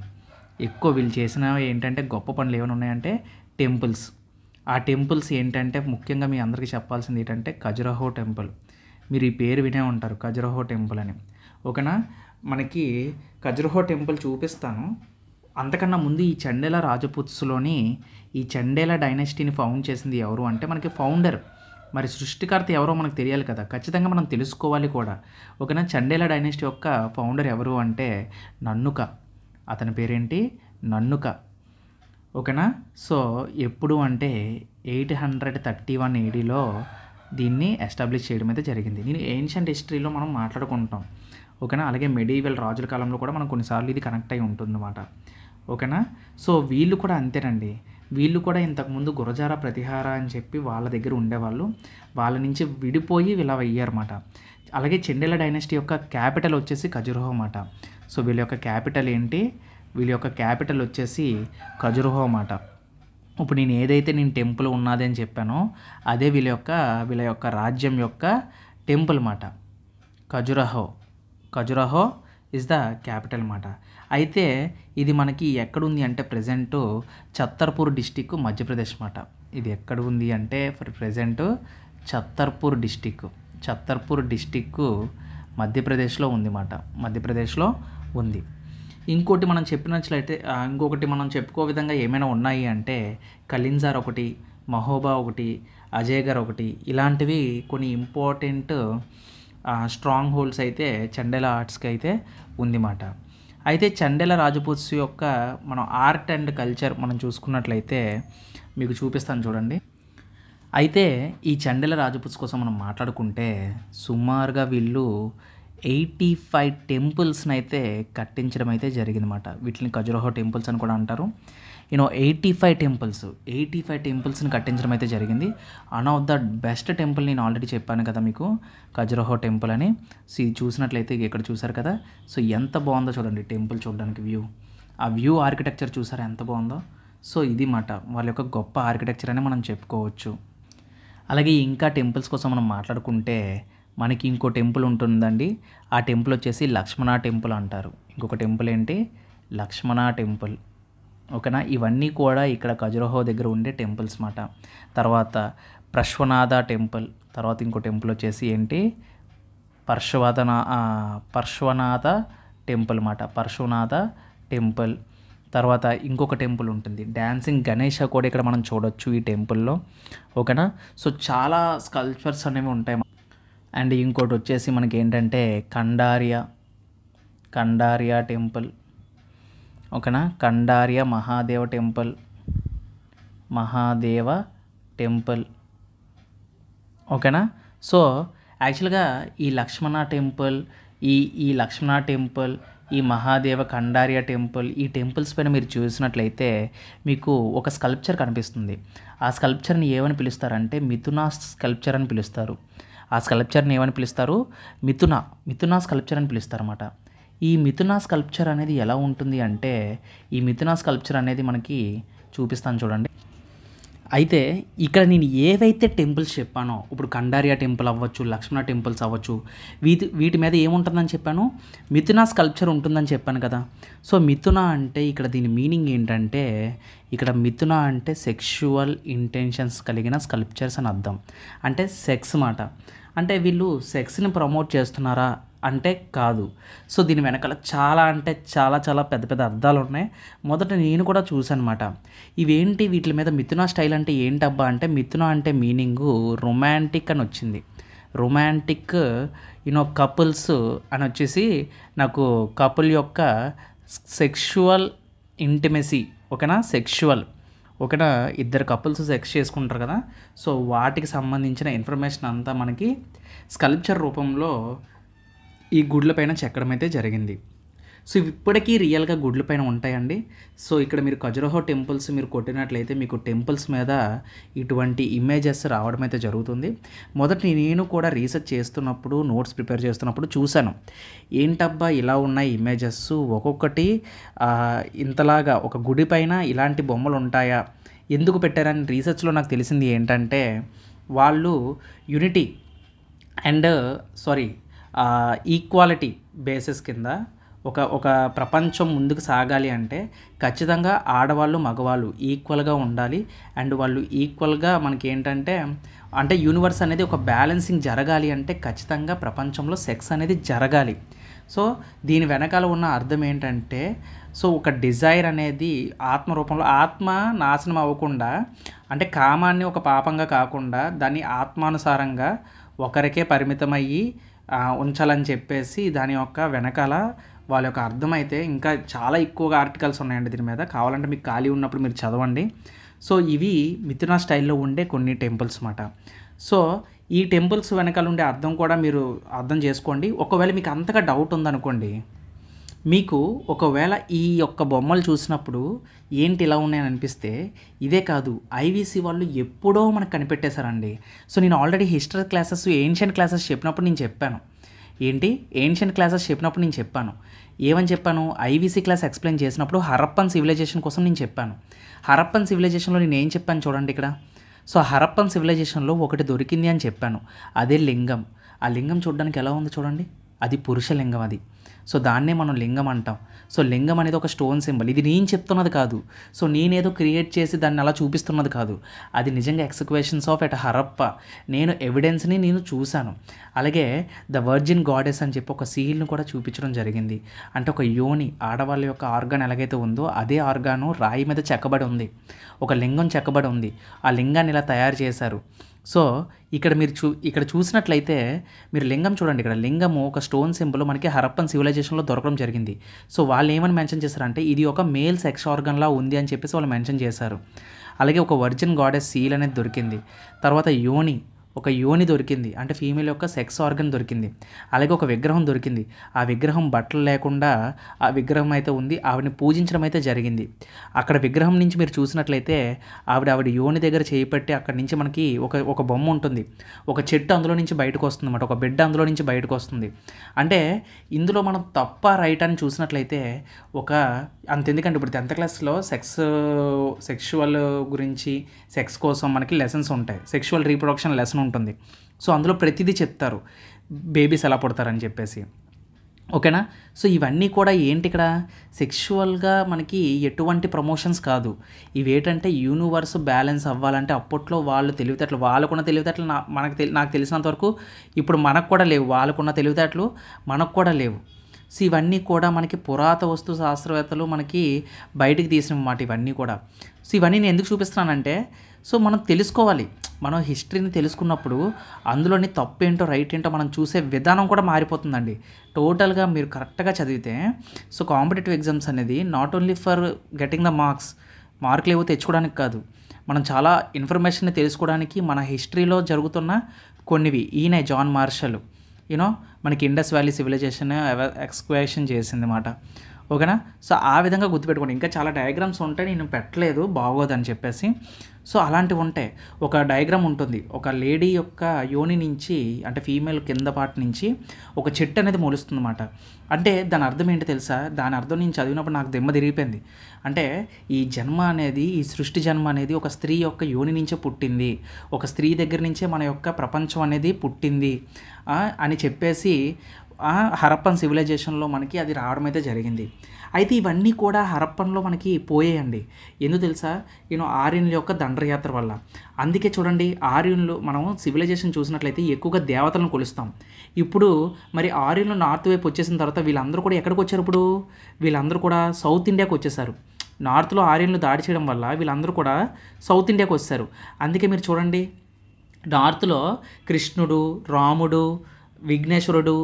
ఎక్కువ వీళ్ళు చేసిన ఏంటంటే గొప్ప పనులు ఏమైనా ఉన్నాయంటే టెంపుల్స్. ఆ టెంపుల్స్ ఏంటంటే ముఖ్యంగా మీ అందరికీ చెప్పాల్సింది ఏంటంటే ఖజురహో టెంపుల్. మీరు ఈ పేరు వినే ఉంటారు, ఖజురహో టెంపుల్ అని. ఓకేనా, మనకి ఖజురహో టెంపుల్ చూపిస్తాను. అంతకన్నా ముందు ఈ చండేల రాజపుత్స్లోని ఈ చండేల డైనాసిటీని ఫౌండ్ చేసింది ఎవరు అంటే మనకి ఫౌండర్, మరి సృష్టికర్త ఎవరో మనకు తెలియాలి కదా, ఖచ్చితంగా మనం తెలుసుకోవాలి కూడా. ఓకేనా, చండేల డైనాసిటీ యొక్క ఫౌండర్ ఎవరు అంటే నన్నుక. అతని పేరేంటి? నన్నుక. ఓకేనా. సో ఎప్పుడు అంటే 831 ADలో దీన్ని ఎస్టాబ్లిష్ చేయడం అయితే జరిగింది. నేను ఏన్షియంట్ హిస్టరీలో మనం మాట్లాడుకుంటాం. ఓకేనా, అలాగే మెడీవల్ రాజుల కాలంలో కూడా మనం కొన్నిసార్లు ఇది కనెక్ట్ అయి ఉంటుందన్నమాట. ఓకేనా. సో వీళ్ళు కూడా అంతేనండి. వీళ్ళు కూడా ఇంతకుముందు గురజార ప్రతిహార అని చెప్పి వాళ్ళ దగ్గర ఉండేవాళ్ళు. వాళ్ళ నుంచి విడిపోయి ఇలా అయ్యారన్నమాట. అలాగే చండేల డైనాసిటీ యొక్క క్యాపిటల్ వచ్చేసి ఖజురహో అన్నమాట. సో వీళ్ళ యొక్క క్యాపిటల్ ఏంటి? వీళ్ళ యొక్క క్యాపిటల్ వచ్చేసి ఖజురహో అన్నమాట. ఇప్పుడు నేను టెంపుల్ ఉన్నది అని చెప్పానో అదే వీళ్ళ యొక్క రాజ్యం యొక్క టెంపుల్ అన్నమాట. ఖజురహో ఇస్ ద క్యాపిటల్ అన్నమాట. అయితే ఇది మనకి ఎక్కడుంది అంటే ప్రజెంట్ ఛత్తర్పూర్ డిస్టిక్ మధ్యప్రదేశ్ అన్నమాట. ఇది ఎక్కడ ఉంది అంటే ఫర్ ప్రజెంట్ ఛత్తర్పూర్ డిస్టిక్ మధ్యప్రదేశ్లో ఉంది అన్నమాట. మధ్యప్రదేశ్లో ఉంది. ఇంకొకటి మనం చెప్పుకో విధంగా ఏమైనా ఉన్నాయి అంటే కలింజార్ ఒకటి, మహోబా ఒకటి, అజయ్గర్ ఒకటి, ఇలాంటివి కొన్ని ఇంపార్టెంట్ స్ట్రాంగ్ హోల్డ్స్ అయితే చండేల ఆర్ట్స్కి అయితే ఉందిన్నమాట. అయితే చండేల రాజపుత్స్ యొక్క మనం ఆర్ట్ అండ్ కల్చర్ మనం చూసుకున్నట్లయితే మీకు చూపిస్తాను చూడండి. అయితే ఈ చండేల రాజపుత్స్ కోసం మనం మాట్లాడుకుంటే సుమారుగా వీళ్ళు 85 టెంపుల్స్ని అయితే కట్టించడం అయితే జరిగిందన్నమాట. వీటిని ఖజురహో టెంపుల్స్ అని కూడా అంటారు. 85 టెంపుల్స్ని కట్టించడం అయితే జరిగింది. One of the best temple నేను ఆల్రెడీ చెప్పాను కదా మీకు, ఖజురహో టెంపుల్ అని. సో ఇది చూసినట్లయితే ఇక్కడ చూసారు కదా, సో ఎంత బాగుందో చూడండి టెంపుల్ చూడడానికి వ్యూ. ఆ వ్యూ ఆర్కిటెక్చర్ చూసారా ఎంత బాగుందో. సో ఇది మాట వాళ్ళ యొక్క గొప్ప ఆర్కిటెక్చర్ అని మనం చెప్పుకోవచ్చు. అలాగే ఇంకా టెంపుల్స్ కోసం మనం మాట్లాడుకుంటే మనకి ఇంకో టెంపుల్ ఉంటుందండి. ఆ టెంపుల్ వచ్చేసి లక్ష్మణ టెంపుల్ అంటారు. ఇంకొక టెంపుల్ ఏంటి? లక్ష్మణ టెంపుల్. ఓకేనా, ఇవన్నీ కూడా ఇక్కడ ఖజురహో దగ్గర ఉండే టెంపుల్స్ మాట. తర్వాత ప్రశ్వనాథ టెంపుల్, తర్వాత ఇంకో టెంపుల్ వచ్చేసి ఏంటి? పర్శ్వనాథ టెంపుల్ మాట. పర్శ్వనాథ టెంపుల్. తర్వాత ఇంకొక టెంపుల్ ఉంటుంది డ్యాన్సింగ్ గణేష కూడా ఇక్కడ మనం చూడొచ్చు ఈ టెంపుల్లో. ఓకేనా, సో చాలా స్కల్ప్చర్స్ అనేవి ఉంటాయి. అండ్ ఇంకోటి వచ్చేసి మనకి ఏంటంటే కండారియా టెంపుల్. ఓకేనా, కండారియా మహాదేవ టెంపుల్. ఓకేనా. సో యాక్చువల్గా ఈ లక్ష్మణ టెంపుల్, ఈ మహాదేవ కండారియా టెంపుల్, ఈ టెంపుల్స్ పైన మీరు చూసినట్లయితే మీకు ఒక స్కల్ప్చర్ కనిపిస్తుంది. ఆ స్కల్ప్చర్ని ఏమని పిలుస్తారంటే మిథునా స్కల్ప్చర్ అని పిలుస్తారు. ఆ స్కల్ప్చర్ని ఏమని పిలుస్తారు? మిథునా స్కల్ప్చర్ అని పిలుస్తారన్నమాట. ఈ మిథునా స్కల్ప్చర్ అనేది ఎలా ఉంటుంది అంటే ఈ మిథునా స్కల్ప్చర్ అనేది మనకి చూపిస్తాను చూడండి. అయితే ఇక్కడ నేను ఏవైతే టెంపుల్స్ చెప్పానో ఇప్పుడు కండారియా టెంపుల్ అవ్వచ్చు, లక్ష్మణ టెంపుల్స్ అవ్వచ్చు, వీటి మీద ఏముంటుందని చెప్పాను? మిథునా స్కల్ప్చర్ ఉంటుందని చెప్పాను కదా. సో మిథున అంటే ఇక్కడ దీని మీనింగ్ ఏంటంటే ఇక్కడ మిథున అంటే సెక్షువల్ ఇంటెన్షన్స్ కలిగిన స్కల్ప్చర్స్ అని అర్థం. అంటే సెక్స్ మాట. అంటే వీళ్ళు సెక్స్ని ప్రమోట్ చేస్తున్నారా అంటే కాదు. సో దీని వెనకాల చాలా అంటే చాలా చాలా పెద్ద పెద్ద అర్థాలు ఉన్నాయి. మొదట నేను కూడా చూసాను అనమాట. ఇవేంటి వీటి మీద మిథునా స్టైల్ అంటే ఏంటబ్బా అంటే మిథున అంటే మీనింగు రొమాంటిక్ అని వచ్చింది. రొమాంటిక్ కపుల్స్ అని వచ్చేసి నాకు కపుల్ యొక్క సెక్షువల్ ఇంటిమెసీ, ఓకేనా, సెక్షువల్, ఓకేనా, ఇద్దరు కపుల్స్ సెక్స్ చేసుకుంటారు కదా, సో వాటికి సంబంధించిన ఇన్ఫర్మేషన్ అంతా మనకి స్కల్ప్చర్ రూపంలో ఈ గుడ్ల పైన చెక్కడం అయితే జరిగింది. సో ఇవి ఇప్పటికీ రియల్గా గుడ్ల పైన ఉంటాయండి. సో ఇక్కడ మీరు ఖజురహో టెంపుల్స్ మీరు కొట్టినట్లయితే మీకు టెంపుల్స్ మీద ఇటువంటి ఇమేజెస్ రావడం అయితే జరుగుతుంది. మొదటి నేను కూడా రీసెర్చ్ చేస్తున్నప్పుడు, నోట్స్ ప్రిపేర్ చేస్తున్నప్పుడు చూశాను, ఏంటబ్బా ఇలా ఉన్నాయి ఇమేజెస్, ఒక్కొక్కటి ఇంతలాగా ఒక గుడి పైన ఇలాంటి బొమ్మలు ఉంటాయా, ఎందుకు పెట్టారని రీసెర్చ్లో నాకు తెలిసింది ఏంటంటే, వాళ్ళు యూనిటీ అండ్ ఈక్వాలిటీ బేసిస్ కింద ఒక ప్రపంచం ముందుకు సాగాలి అంటే ఖచ్చితంగా ఆడవాళ్ళు మగవాళ్ళు ఈక్వల్గా ఉండాలి. అండ్ వాళ్ళు ఈక్వల్గా మనకి ఏంటంటే, అంటే యూనివర్స్ అనేది ఒక బ్యాలెన్సింగ్ జరగాలి అంటే ఖచ్చితంగా ప్రపంచంలో సెక్స్ అనేది జరగాలి. సో దీని వెనకాల ఉన్న అర్థం ఏంటంటే, సో ఒక డిజైర్ అనేది ఆత్మ రూపంలో, ఆత్మ నాశనం అవ్వకుండా, అంటే కామాన్ని ఒక పాపంగా కాకుండా దాన్ని ఆత్మానుసారంగా ఒకరికే పరిమితమయ్యి ఉంచాలని చెప్పేసి దాని యొక్క వెనకాల వాళ్ళ యొక్క అర్థం అయితే ఇంకా చాలా ఎక్కువగా ఆర్టికల్స్ ఉన్నాయండి దీని మీద. కావాలంటే మీకు ఖాళీ ఉన్నప్పుడు మీరు చదవండి. సో ఇవి మిథున స్టైల్లో ఉండే కొన్ని టెంపుల్స్ అన్నమాట. సో ఈ టెంపుల్స్ వెనకాల ఉండే అర్థం కూడా మీరు అర్థం చేసుకోండి. ఒకవేళ మీకు అంతగా డౌట్ ఉందనుకోండి, మీకు ఒకవేళ ఈ యొక్క బొమ్మలు చూసినప్పుడు ఏంటి ఇలా ఉన్నాయని అనిపిస్తే, ఇదే కాదు, ఐవీసీ వాళ్ళు ఎప్పుడో మనకు కనిపెట్టేశారండి. సో నేను already history classes, ancient classes చెప్పినప్పుడు నేను చెప్పాను. ఏన్షియంట్ క్లాసెస్ చెప్పినప్పుడు నేను చెప్పాను, ఏమని చెప్పాను, ఐవీసీ క్లాస్ ఎక్స్ప్లెయిన్ చేసినప్పుడు హరప్పన్ సివిలైజేషన్ కోసం నేను చెప్పాను. హరప్పన్ సివిలైజేషన్లో నేను ఏం చెప్పాను చూడండి ఇక్కడ. సో హరప్పన్ సివిలైజేషన్లో ఒకటి దొరికింది అని చెప్పాను, అదే లింగం. ఆ లింగం చూడడానికి ఎలా ఉంది చూడండి, అది పురుష లింగం అది. సో దాన్నే మనం లింగం అంటాం. సో లింగం అనేది ఒక స్టోన్ సింబల్. ఇది నేను చెప్తున్నది కాదు, సో నేనేదో క్రియేట్ చేసి దాన్ని అలా చూపిస్తున్నది కాదు, అది నిజంగా ఎక్స్క్వేషన్స్ ఆఫ్ ఎట్ హరప్ప. నేను ఎవిడెన్స్ని నేను చూశాను. అలాగే ద వర్జిన్ గాడెస్ అని చెప్పి ఒక సీల్ని కూడా చూపించడం జరిగింది. అంటే ఒక యోని, ఆడవాళ్ళ యొక్క ఆర్గాన్ ఎలాగైతే ఉందో అదే ఆర్గాను రాయి మీద చెక్కబడి ఉంది, ఒక లింగం చెక్కబడి ఉంది. ఆ లింగాన్ని ఇలా తయారు చేశారు. సో ఇక్కడ మీరు ఇక్కడ చూసినట్లయితే మీరు లింగం చూడండి, ఇక్కడ లింగము ఒక స్టోన్ సింబల్ మనకి హరప్పన్ సివిలైజేషన్లో దొరకడం జరిగింది. సో వాళ్ళు ఏమని మెన్షన్ చేశారంటే, ఇది ఒక మేల్ సెక్స్ ఆర్గన్లా ఉంది అని చెప్పేసి వాళ్ళు మెన్షన్ చేశారు. అలాగే ఒక వర్జిన్ గాడెస్ సీల్ అనేది దొరికింది. తర్వాత ఒక యోని దొరికింది, అంటే ఫీమేల్ యొక్క సెక్స్ ఆర్గన్ దొరికింది. అలాగే ఒక విగ్రహం దొరికింది. ఆ విగ్రహం బట్టలు లేకుండా ఆ విగ్రహం అయితే ఉంది, ఆవిడని పూజించడం అయితే జరిగింది. అక్కడ విగ్రహం నుంచి మీరు చూసినట్లయితే ఆవిడ యోని దగ్గర చేయిపెట్టి అక్కడి నుంచి మనకి ఒక బొమ్మ ఉంటుంది, ఒక చెట్టు అందులో నుంచి బయటకు వస్తుంది అన్నమాట, ఒక బిడ్డ అందులో నుంచి బయటకు వస్తుంది. అంటే ఇందులో మనం తప్ప రైట్ అని చూసినట్లయితే అంతెందుకంటే ఇప్పుడు 10th క్లాస్లో సెక్షువల్ గురించి, సెక్స్ కోసం మనకి లెసన్స్ ఉంటాయి, సెక్షువల్ రీప్రొడక్షన్ లెసన్ ఉంటుంది. సో అందులో ప్రతిదీ చెప్తారు, బేబీస్ ఎలా పుడతారని చెప్పేసి, ఓకేనా. సో ఇవన్నీ కూడా ఏంటి, ఇక్కడ సెక్షువల్గా మనకి ఎటువంటి ప్రమోషన్స్ కాదు. ఇవి ఏంటంటే యూనివర్స్ బ్యాలెన్స్ అవ్వాలంటే అప్పట్లో వాళ్ళకున్న తెలివితేటలు నాకు తెలిసినంత వరకు ఇప్పుడు మనకు కూడా లేవు, వాళ్ళకున్న తెలివితేటలు మనకు కూడా లేవు. సో ఇవన్నీ కూడా మనకి పురాత వస్తు శాస్త్రవేత్తలు మనకి బయటికి తీసిన మాట ఇవన్నీ కూడా. సో ఇవన్నీ నేను ఎందుకు చూపిస్తున్నానంటే, సో మనం తెలుసుకోవాలి, మనం హిస్టరీని తెలుసుకున్నప్పుడు అందులోని తప్పు ఏంటో రైట్ ఏంటో మనం చూసే విధానం కూడా మారిపోతుందండి. టోటల్గా మీరు కరెక్ట్గా చదివితే, సో కాంపిటేటివ్ ఎగ్జామ్స్ అనేది not only for getting the మార్కులు ఏవో తెచ్చుకోవడానికి కాదు, మనం చాలా ఇన్ఫర్మేషన్ని తెలుసుకోవడానికి. మన హిస్టరీలో జరుగుతున్న కొన్నివి ఈయన జాన్ మార్షల్ మనకి ఇండస్ వ్యాలీ సివిలైజేషన్ ఎక్స్క్వేషన్ చేసింది అన్నమాట, ఓకేనా. సో ఆ విధంగా గుర్తుపెట్టుకోండి. ఇంకా చాలా డయాగ్రామ్స్ ఉంటాయి, నేను పెట్టలేదు బాగోదని చెప్పేసి. సో అలాంటివి ఉంటాయి. ఒక డయాగ్రామ్ ఉంటుంది, ఒక లేడీ యొక్క యోని నుంచి, అంటే ఫీమేల్ కింద పార్ట్ నుంచి ఒక చెట్టు అనేది మొలుస్తుంది అన్నమాట. అంటే దాని అర్థం ఏంటి తెలుసా, దాని అర్థం నేను చదివినప్పుడు నాకు దిమ్మ తిరిగిపోయింది. అంటే ఈ సృష్టి జన్మ అనేది ఒక స్త్రీ యొక్క యోని నుంచే పుట్టింది, ఒక స్త్రీ దగ్గర నుంచే మన యొక్క ప్రపంచం అనేది పుట్టింది అని చెప్పేసి హరప్పన్ సివిలైజేషన్లో మనకి అది రావడం అయితే జరిగింది. అయితే ఇవన్నీ కూడా హరప్పన్లో మనకి పోయాయండి. ఎందుకు తెలుసా, ఆర్యన్ల యొక్క దండయాత్ర వల్ల. అందుకే చూడండి, ఆర్యన్లు మనం సివిలైజేషన్ చూసినట్లయితే ఎక్కువగా దేవతలను కొలుస్తాం. ఇప్పుడు మరి ఆర్యన్లు నార్త్ వైపు వచ్చేసిన తర్వాత వీళ్ళందరూ కూడా ఎక్కడికి వచ్చారు, ఇప్పుడు వీళ్ళందరూ కూడా సౌత్ ఇండియాకి వచ్చేసారు. నార్త్లో ఆర్యన్లు దాడి చేయడం వల్ల వీళ్ళందరూ కూడా సౌత్ ఇండియాకి వచ్చేసారు. అందుకే మీరు చూడండి, నార్త్లో కృష్ణుడు, రాముడు, విఘ్నేశ్వరుడు,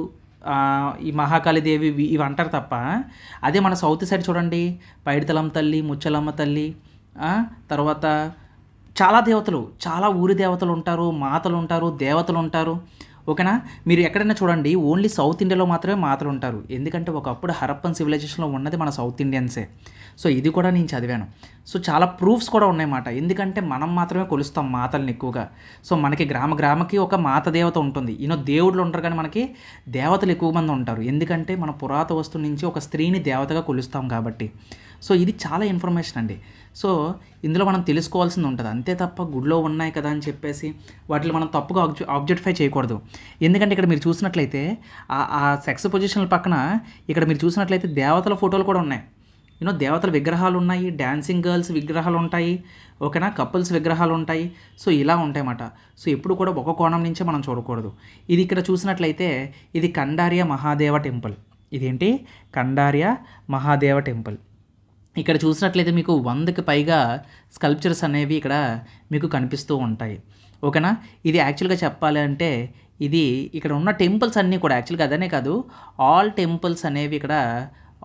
ఈ మహాకాళీదేవి ఇవి అంటారు తప్ప, అదే మన సౌత్ సైడ్ చూడండి, పైడితలమ్మ తల్లి, ముచ్చలమ్మ తల్లి, తర్వాత చాలా దేవతలు, చాలా ఊరి దేవతలు ఉంటారు, మాతలు ఉంటారు, దేవతలు ఉంటారు. ఓకేనా, మీరు ఎక్కడైనా చూడండి ఓన్లీ సౌత్ ఇండియాలో మాత్రమే మాతలు ఉంటారు. ఎందుకంటే ఒకప్పుడు హరప్పన్ సివిలైజేషన్లో ఉన్నది మన సౌత్ ఇండియన్సే. సో ఇది కూడా నేను చదివాను. సో చాలా ప్రూఫ్స్ కూడా ఉన్నాయన్నమాట. ఎందుకంటే మనం మాత్రమే కొలుస్తాం మాతల్ని ఎక్కువగా. సో మనకి గ్రామకి ఒక మాత దేవత ఉంటుంది. దేవుళ్ళు ఉంటారు కానీ మనకి దేవతలు ఎక్కువ మంది ఉంటారు. ఎందుకంటే మన పురాత వస్తువు నుంచి ఒక స్త్రీని దేవతగా కొలుస్తాం కాబట్టి. సో ఇది చాలా ఇన్ఫర్మేషన్ అండి. సో ఇందులో మనం తెలుసుకోవాల్సింది ఉంటుంది. అంతే తప్ప గుడిలో ఉన్నాయి కదా అని చెప్పేసి వాటిని మనం తప్పుగా ఆబ్జెక్టిఫై చేయకూడదు. ఎందుకంటే ఇక్కడ మీరు చూసినట్లయితే ఆ సెక్స్ పొజిషన్ల పక్కన ఇక్కడ మీరు చూసినట్లయితే దేవతల ఫోటోలు కూడా ఉన్నాయి. దేవతల విగ్రహాలు ఉన్నాయి, డాన్సింగ్ గర్ల్స్ విగ్రహాలు ఉంటాయి. ఓకేనా, కపుల్స్ విగ్రహాలు ఉంటాయి. సో ఇలా ఉంటాయన్నమాట. సో ఎప్పుడు కూడా ఒక కోణం నుంచే మనం చూడకూడదు. ఇది ఇక్కడ చూసినట్లయితే ఇది కండార్య మహాదేవ టెంపుల్. ఇదేంటి, కండార్య మహాదేవ టెంపుల్. ఇక్కడ చూసినట్లయితే మీకు 100కి పైగా స్కల్ప్చర్స్ అనేవి ఇక్కడ మీకు కనిపిస్తూ ఉంటాయి. ఓకేనా, ఇది యాక్చువల్గా చెప్పాలి అంటే ఇది ఇక్కడ ఉన్న టెంపుల్స్ అన్నీ కూడా యాక్చువల్గా అదనే కాదు, ఆల్ టెంపుల్స్ అనేవి ఇక్కడ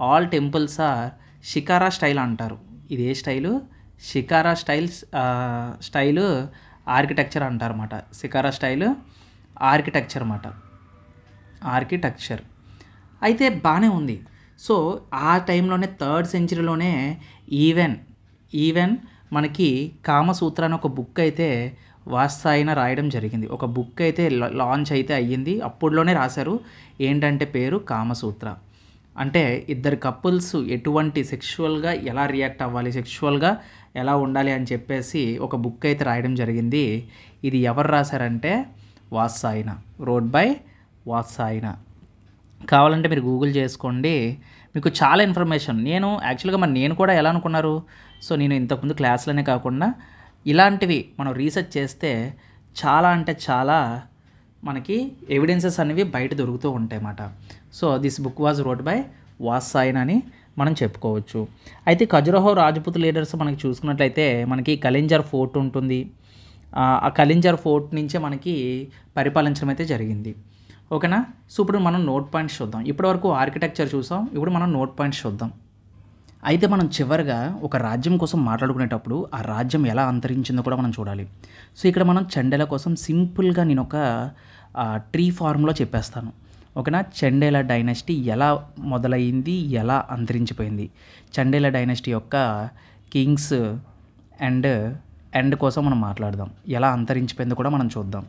all temples are shikhara style అంటారు. ఇది ఏ స్టైలు, షికారా స్టైలు ఆర్కిటెక్చర్ అంటారు అన్నమాట. షికారా స్టైలు ఆర్కిటెక్చర్ అన్నమాట. ఆర్కిటెక్చర్ అయితే బాగానే ఉంది. సో ఆ టైంలోనే 3rd సెంచరీలోనే ఈవెన్ మనకి కామసూత్ర అని ఒక బుక్ అయితే వాత్సాయన రాయడం జరిగింది. ఒక బుక్ అయితే లాంచ్ అయితే అయ్యింది. అప్పుడులోనే రాశారు. ఏంటంటే పేరు కామసూత్ర. అంటే ఇద్దరు కపుల్స్ ఎటువంటి సెక్షువల్గా ఎలా రియాక్ట్ అవ్వాలి, సెక్షువల్గా ఎలా ఉండాలి అని చెప్పేసి ఒక బుక్ అయితే రాయడం జరిగింది. ఇది ఎవరు రాశారంటే వాత్సాయన, రోడ్ బై వాత్సాయన. కావాలంటే మీరు గూగుల్ చేసుకోండి, మీకు చాలా ఇన్ఫర్మేషన్. నేను కూడా ఎలా అనుకున్నారు, సో నేను ఇంతకుముందు క్లాసులనే కాకుండా ఇలాంటివి మనం రీసెర్చ్ చేస్తే చాలా అంటే చాలా మనకి ఎవిడెన్సెస్ అనేవి బయట దొరుకుతూ ఉంటాయి అన్నమాట. So this book was road by Vatsyayana అని మనం చెప్పుకోవచ్చు. అయితే ఖజురహో రాజపుత్ లీడర్స్ మనకి చూసుకున్నట్లయితే మనకి కలింజర్ ఫోర్ట్ ఉంటుంది. ఆ కలింజర్ ఫోర్ట్ నుంచే మనకి పరిపాలించడం అయితే జరిగింది. ఓకేనా, సో ఇప్పుడు మనం నోట్ పాయింట్స్ చూద్దాం. ఇప్పటివరకు ఆర్కిటెక్చర్ చూసాం, ఇప్పుడు మనం నోట్ పాయింట్స్ చూద్దాం. అయితే మనం చివరిగా ఒక రాజ్యం కోసం మాట్లాడుకునేటప్పుడు ఆ రాజ్యం ఎలా అంతరించిందో కూడా మనం చూడాలి. సో ఇక్కడ మనం చండేల కోసం సింపుల్గా నేను ఒక ట్రీ ఫార్మ్లో చెప్పేస్తాను. ఓకేనా, చండేల డైనస్టీ ఎలా మొదలైంది, ఎలా అంతరించిపోయింది, చండేల డైనస్టీ యొక్క కింగ్స్ ఎండ్ కోసం మనం మాట్లాడదాం. ఎలా అంతరించిపోయిందో కూడా మనం చూద్దాం.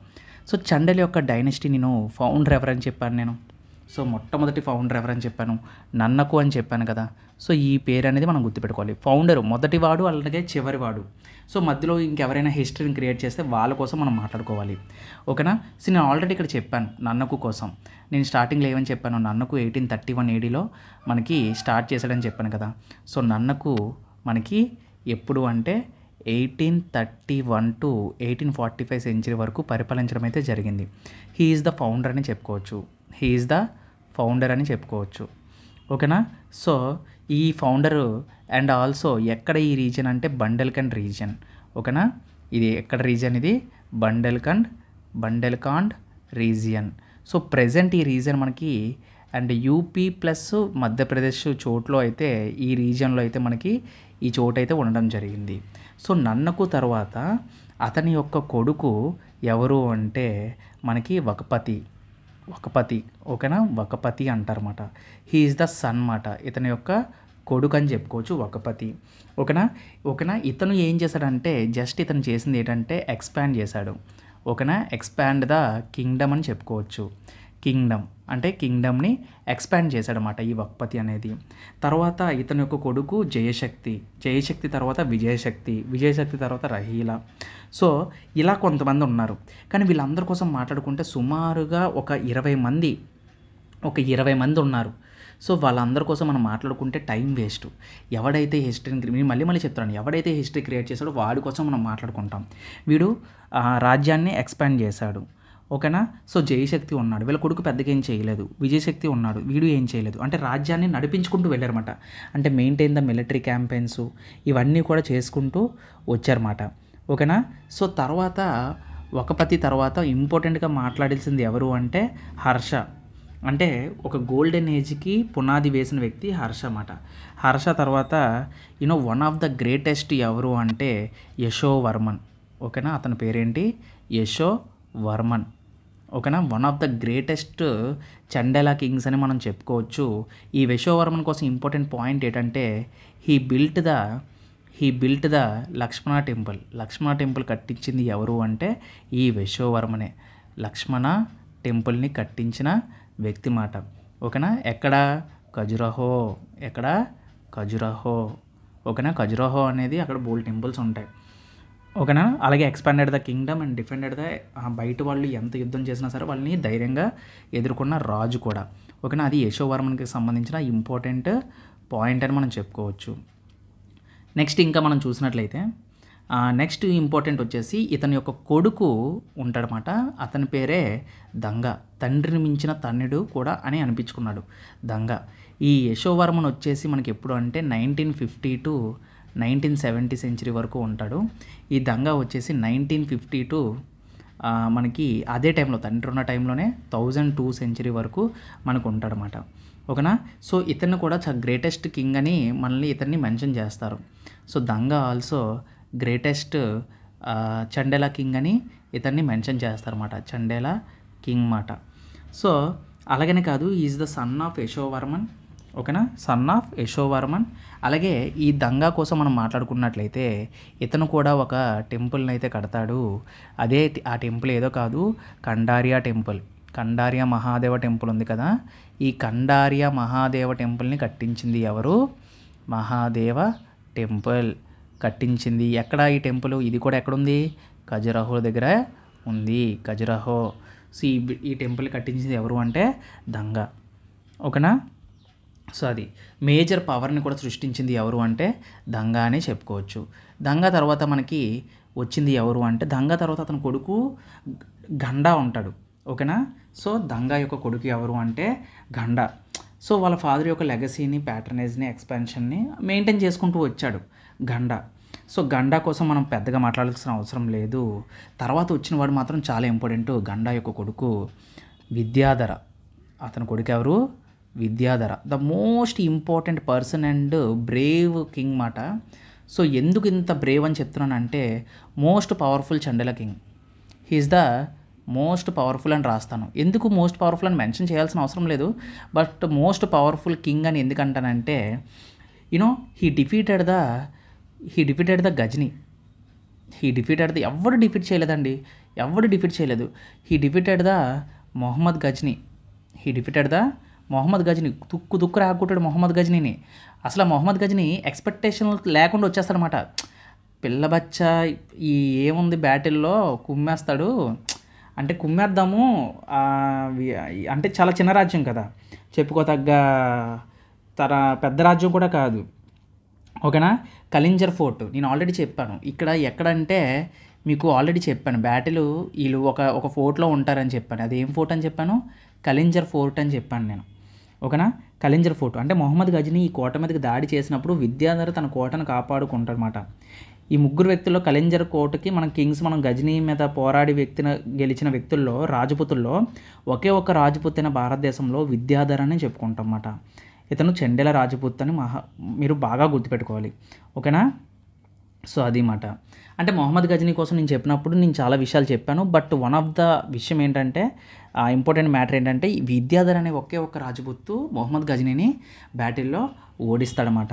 సో చండేల యొక్క డైనస్టీ నేను ఫౌండర్ ఎవరని చెప్పాను నేను. సో మొట్టమొదటి ఫౌండర్ ఎవరని చెప్పాను, నన్నకు అని చెప్పాను కదా. సో ఈ పేరు అనేది మనం గుర్తుపెట్టుకోవాలి. ఫౌండర్ మొదటివాడు అలాగే చివరివాడు. సో మధ్యలో ఇంకెవరైనా హిస్టరీని క్రియేట్ చేస్తే వాళ్ళ కోసం మనం మాట్లాడుకోవాలి. ఓకేనా, సో నేను ఆల్రెడీ ఇక్కడ చెప్పాను నన్నకు కోసం. నేను స్టార్టింగ్లో ఏమని చెప్పాను, నన్నకు 1831 ADలో మనకి స్టార్ట్ చేశాడని చెప్పాను కదా. సో నన్నకు మనకి ఎప్పుడు అంటే 1831 to 1845 సెంచరీ వరకు పరిపాలించడం అయితే జరిగింది. హీ ఈజ్ ద ఫౌండర్ అని చెప్పుకోవచ్చు. ఓకేనా, సో ఈ ఫౌండరు అండ్ ఆల్సో ఎక్కడ ఈ రీజన్ అంటే బండెల్ఖండ్ రీజన్. ఓకేనా, ఇది ఎక్కడ రీజన్, ఇది బండెల్ఖండ్ రీజియన్. సో ప్రజెంట్ ఈ రీజన్ మనకి అండ్ యూపీ ప్లస్ మధ్యప్రదేశ్ చోట్లో అయితే ఈ రీజియన్లో అయితే మనకి ఈ చోటు అయితే ఉండడం జరిగింది. సో నన్నకు తర్వాత అతని యొక్క కొడుకు ఎవరు అంటే మనకి వకపతి. ఓకేనా, వకపతి అంటారన్నమాట. హీ ఈజ్ ద సన్ మాట, ఇతని యొక్క కొడుకు అని చెప్పుకోవచ్చు వకపతి. ఓకేనా, ఇతను ఏం చేశాడంటే జస్ట్ ఇతను చేసింది ఏంటంటే ఎక్స్పాండ్ చేశాడు. ఓకేనా, ఎక్స్పాండ్ ద కింగ్డమ్ అని చెప్పుకోవచ్చు. కింగ్డమ్ని ఎక్స్పాండ్ చేశాడనమాట ఈ వకపతి అనేది. తర్వాత ఇతని యొక్క కొడుకు జయశక్తి తర్వాత విజయశక్తి తర్వాత రహీలా. సో ఇలా కొంతమంది ఉన్నారు. కానీ వీళ్ళందరి కోసం మాట్లాడుకుంటే సుమారుగా ఒక 20 మంది ఉన్నారు. సో వాళ్ళందరి కోసం మనం మాట్లాడుకుంటే టైం వేస్ట్. ఎవడైతే హిస్టరీని మళ్ళీ చెప్తాను, ఎవడైతే హిస్టరీ క్రియేట్ చేశాడో వాడి కోసం మనం మాట్లాడుకుంటాం. వీడు రాజ్యాన్ని ఎక్స్పాండ్ చేశాడు. ఓకేనా, సో జయశక్తి ఉన్నాడు, వీళ్ళ కొడుకు పెద్దగా ఏం చేయలేదు. విజయశక్తి ఉన్నాడు, వీడు ఏం చేయలేదు. అంటే రాజ్యాన్ని నడిపించుకుంటూ వెళ్ళారన్నమాట. అంటే మెయింటైన్ ద మిలిటరీ క్యాంపెయిన్స్ ఇవన్నీ కూడా చేసుకుంటూ వచ్చారన్నమాట. ఓకేనా, సో తర్వాత వకపతి తర్వాత ఇంపార్టెంట్గా మాట్లాడాల్సింది ఎవరు అంటే హర్ష. అంటే ఒక గోల్డెన్ ఏజ్కి పునాది వేసిన వ్యక్తి హర్ష అన్నమాట. హర్ష తర్వాత వన్ ఆఫ్ ద గ్రేటెస్ట్ ఎవరు అంటే యశోవర్మన్. ఓకేనా, అతని పేరేంటి? యశోవర్మన్. ఓకేనా, one of the greatest Chandela kings అని మనం చెప్పుకోవచ్చు. ఈ యశోవర్మన్ కోసం ఇంపార్టెంట్ పాయింట్ ఏంటంటే he built the Lakshmana temple. Lakshmana temple కట్టించింది ఎవరు అంటే ఈ యశోవర్మనే. లక్ష్మణ టెంపుల్ని కట్టించిన వ్యక్తి మాట. ఓకేనా, ఎక్కడ? ఖజురహో. ఓకేనా, ఖజురహో అనేది అక్కడ బోల్డ్ టెంపుల్స్ ఉంటాయి. ఓకేనా, అలాగే expanded the Kingdom and defended the బయట వాళ్ళు ఎంత యుద్ధం చేసినా సరే వాళ్ళని ధైర్యంగా ఎదుర్కొన్న రాజు కూడా. ఓకేనా, అది యశోవర్మన్కి సంబంధించిన ఇంపార్టెంట్ పాయింట్ అని మనం చెప్పుకోవచ్చు. నెక్స్ట్ ఇంకా మనం చూసినట్లయితే నెక్స్ట్ ఇంపార్టెంట్ వచ్చేసి ఇతని యొక్క కొడుకు ఉంటాడనమాట. అతని పేరే దంగ. తండ్రిని మించిన తన్నుడు కూడా అని అనిపించుకున్నాడు దంగ. ఈ యశోవర్మన్ వచ్చేసి మనకి ఎప్పుడు అంటే 1950 to 1970 సెంచరీ వరకు ఉంటాడు. ఈ దంగ వచ్చేసి 1950 మనకి అదే టైంలో తండ్రి ఉన్న టైంలోనే 1002 సెంచరీ వరకు మనకు ఉంటాడనమాట. ఓకేనా, సో ఇతన్ని కూడా గ్రేటెస్ట్ కింగ్ అని మనల్ని ఇతన్ని మెన్షన్ చేస్తారు. So Dhanga also greatest Chandela king అని ఇతన్ని మెన్షన్ చేస్తారన్నమాట. చండేలా కింగ్ మాట. సో అలాగనే కాదు, is the son of Yashovarman. ఓకేనా, సన్ ఆఫ్ యశోవర్మన్. అలాగే ఈ దంగా కోసం మనం మాట్లాడుకున్నట్లయితే ఇతను కూడా ఒక టెంపుల్ని అయితే కడతాడు. ఆ టెంపుల్ ఏదో కాదు, కండారియా టెంపుల్. కండారియా మహాదేవ టెంపుల్ ఉంది కదా, ఈ కండారియా మహాదేవ టెంపుల్ని కట్టించింది ఎవరు? మహాదేవ టెంపుల్ కట్టించింది. ఎక్కడ ఈ టెంపుల్? ఇది కూడా ఎక్కడుంది? ఖజురహో దగ్గర ఉంది. ఖజురహో. సో ఈ టెంపుల్ కట్టించింది ఎవరు అంటే దంగ. ఓకేనా, సో అది మేజర్ పవర్ని కూడా సృష్టించింది ఎవరు అంటే దంగ అని చెప్పుకోవచ్చు. దంగ తర్వాత మనకి వచ్చింది ఎవరు అంటే దంగ తర్వాత అతని కొడుకు గండా ఉంటాడు. ఓకేనా, సో దంగ యొక్క కొడుకు ఎవరు అంటే గండా. సో వాళ్ళ ఫాదర్ యొక్క లెగసీని, ప్యాటర్నేజ్ని, ఎక్స్పాన్షన్ని మెయింటైన్ చేసుకుంటూ వచ్చాడు గండా. సో గండా కోసం మనం పెద్దగా మాట్లాడాల్సిన అవసరం లేదు. తర్వాత వచ్చిన వాడు మాత్రం చాలా ఇంపార్టెంట్. గండా యొక్క కొడుకు విద్యాధర. అతని కొడుకు ఎవరు? Vidyadhara. The most important person and brave king మాట. సో ఎందుకు ఇంత బ్రేవ్ అని చెప్తున్నానంటే most powerful Chandela king. He is the most powerful అని రాస్తాను. ఎందుకు మోస్ట్ పవర్ఫుల్ అని మెన్షన్ చేయాల్సిన అవసరం లేదు, బట్ మోస్ట్ పవర్ఫుల్ కింగ్ అని ఎందుకంటానంటే హీ డిఫీటెడ్ ద గజని. ఎవరు డిఫీట్ చేయలేదండి, ఎవరు డిఫీట్ చేయలేదు. He defeated the Mohammad Ghazni. తుక్కు రాకుంటాడు మొహమ్మద్ గజ్నీని. అసలు మొహమ్మద్ గజ్ని ఎక్స్పెక్టేషన్ లేకుండా వచ్చేస్తాడనమాట. పిల్ల బచ్చా ఈ ఏముంది బ్యాటిల్లో కుమ్మేస్తాడు అంటే కుమ్మేద్దాము అంటే చాలా చిన్న రాజ్యం కదా, చెప్పుకోతగ్గ పెద్ద రాజ్యం కూడా కాదు. ఓకేనా, కలింజర్ ఫోర్ట్ నేను ఆల్రెడీ చెప్పాను. ఇక్కడ ఎక్కడంటే మీకు ఆల్రెడీ చెప్పాను, బ్యాటిల్ వీళ్ళు ఒక ఫోర్ట్లో ఉంటారని చెప్పాను. అది ఏం ఫోర్ట్ అని చెప్పాను? కలింజర్ ఫోర్ట్ అని చెప్పాను నేను. ఓకేనా, కలింజర్ ఫోర్ట్ అంటే మొహమ్మద్ గజ్ని ఈ కోట మీదకి దాడి చేసినప్పుడు విద్యాధర తన కోటను కాపాడుకుంటాడనమాట. ఈ ముగ్గురు వ్యక్తుల్లో కలింజర్ కోటకి మనం గజ్నీ మీద పోరాడి గెలిచిన వ్యక్తుల్లో, రాజపుతుల్లో ఒకే ఒక్క రాజపుత్ అయిన భారతదేశంలో విద్యాధర అని చెప్పుకుంటాం అన్నమాట. ఇతను చండేల రాజపుత్ అని మీరు బాగా గుర్తుపెట్టుకోవాలి. ఓకేనా, సో అది మాట. అంటే మొహమ్మద్ గజ్నీ కోసం నేను చెప్పినప్పుడు నేను చాలా విషయాలు చెప్పాను, బట్ వన్ ఆఫ్ ద విషయం ఏంటంటే ఇంపార్టెంట్ మ్యాటర్ ఏంటంటే ఈ విద్యాధర్ అనే ఒకే ఒక్క రాజపుత్తు మొహమ్మద్ గజ్నీని బ్యాటిల్లో ఓడిస్తాడనమాట.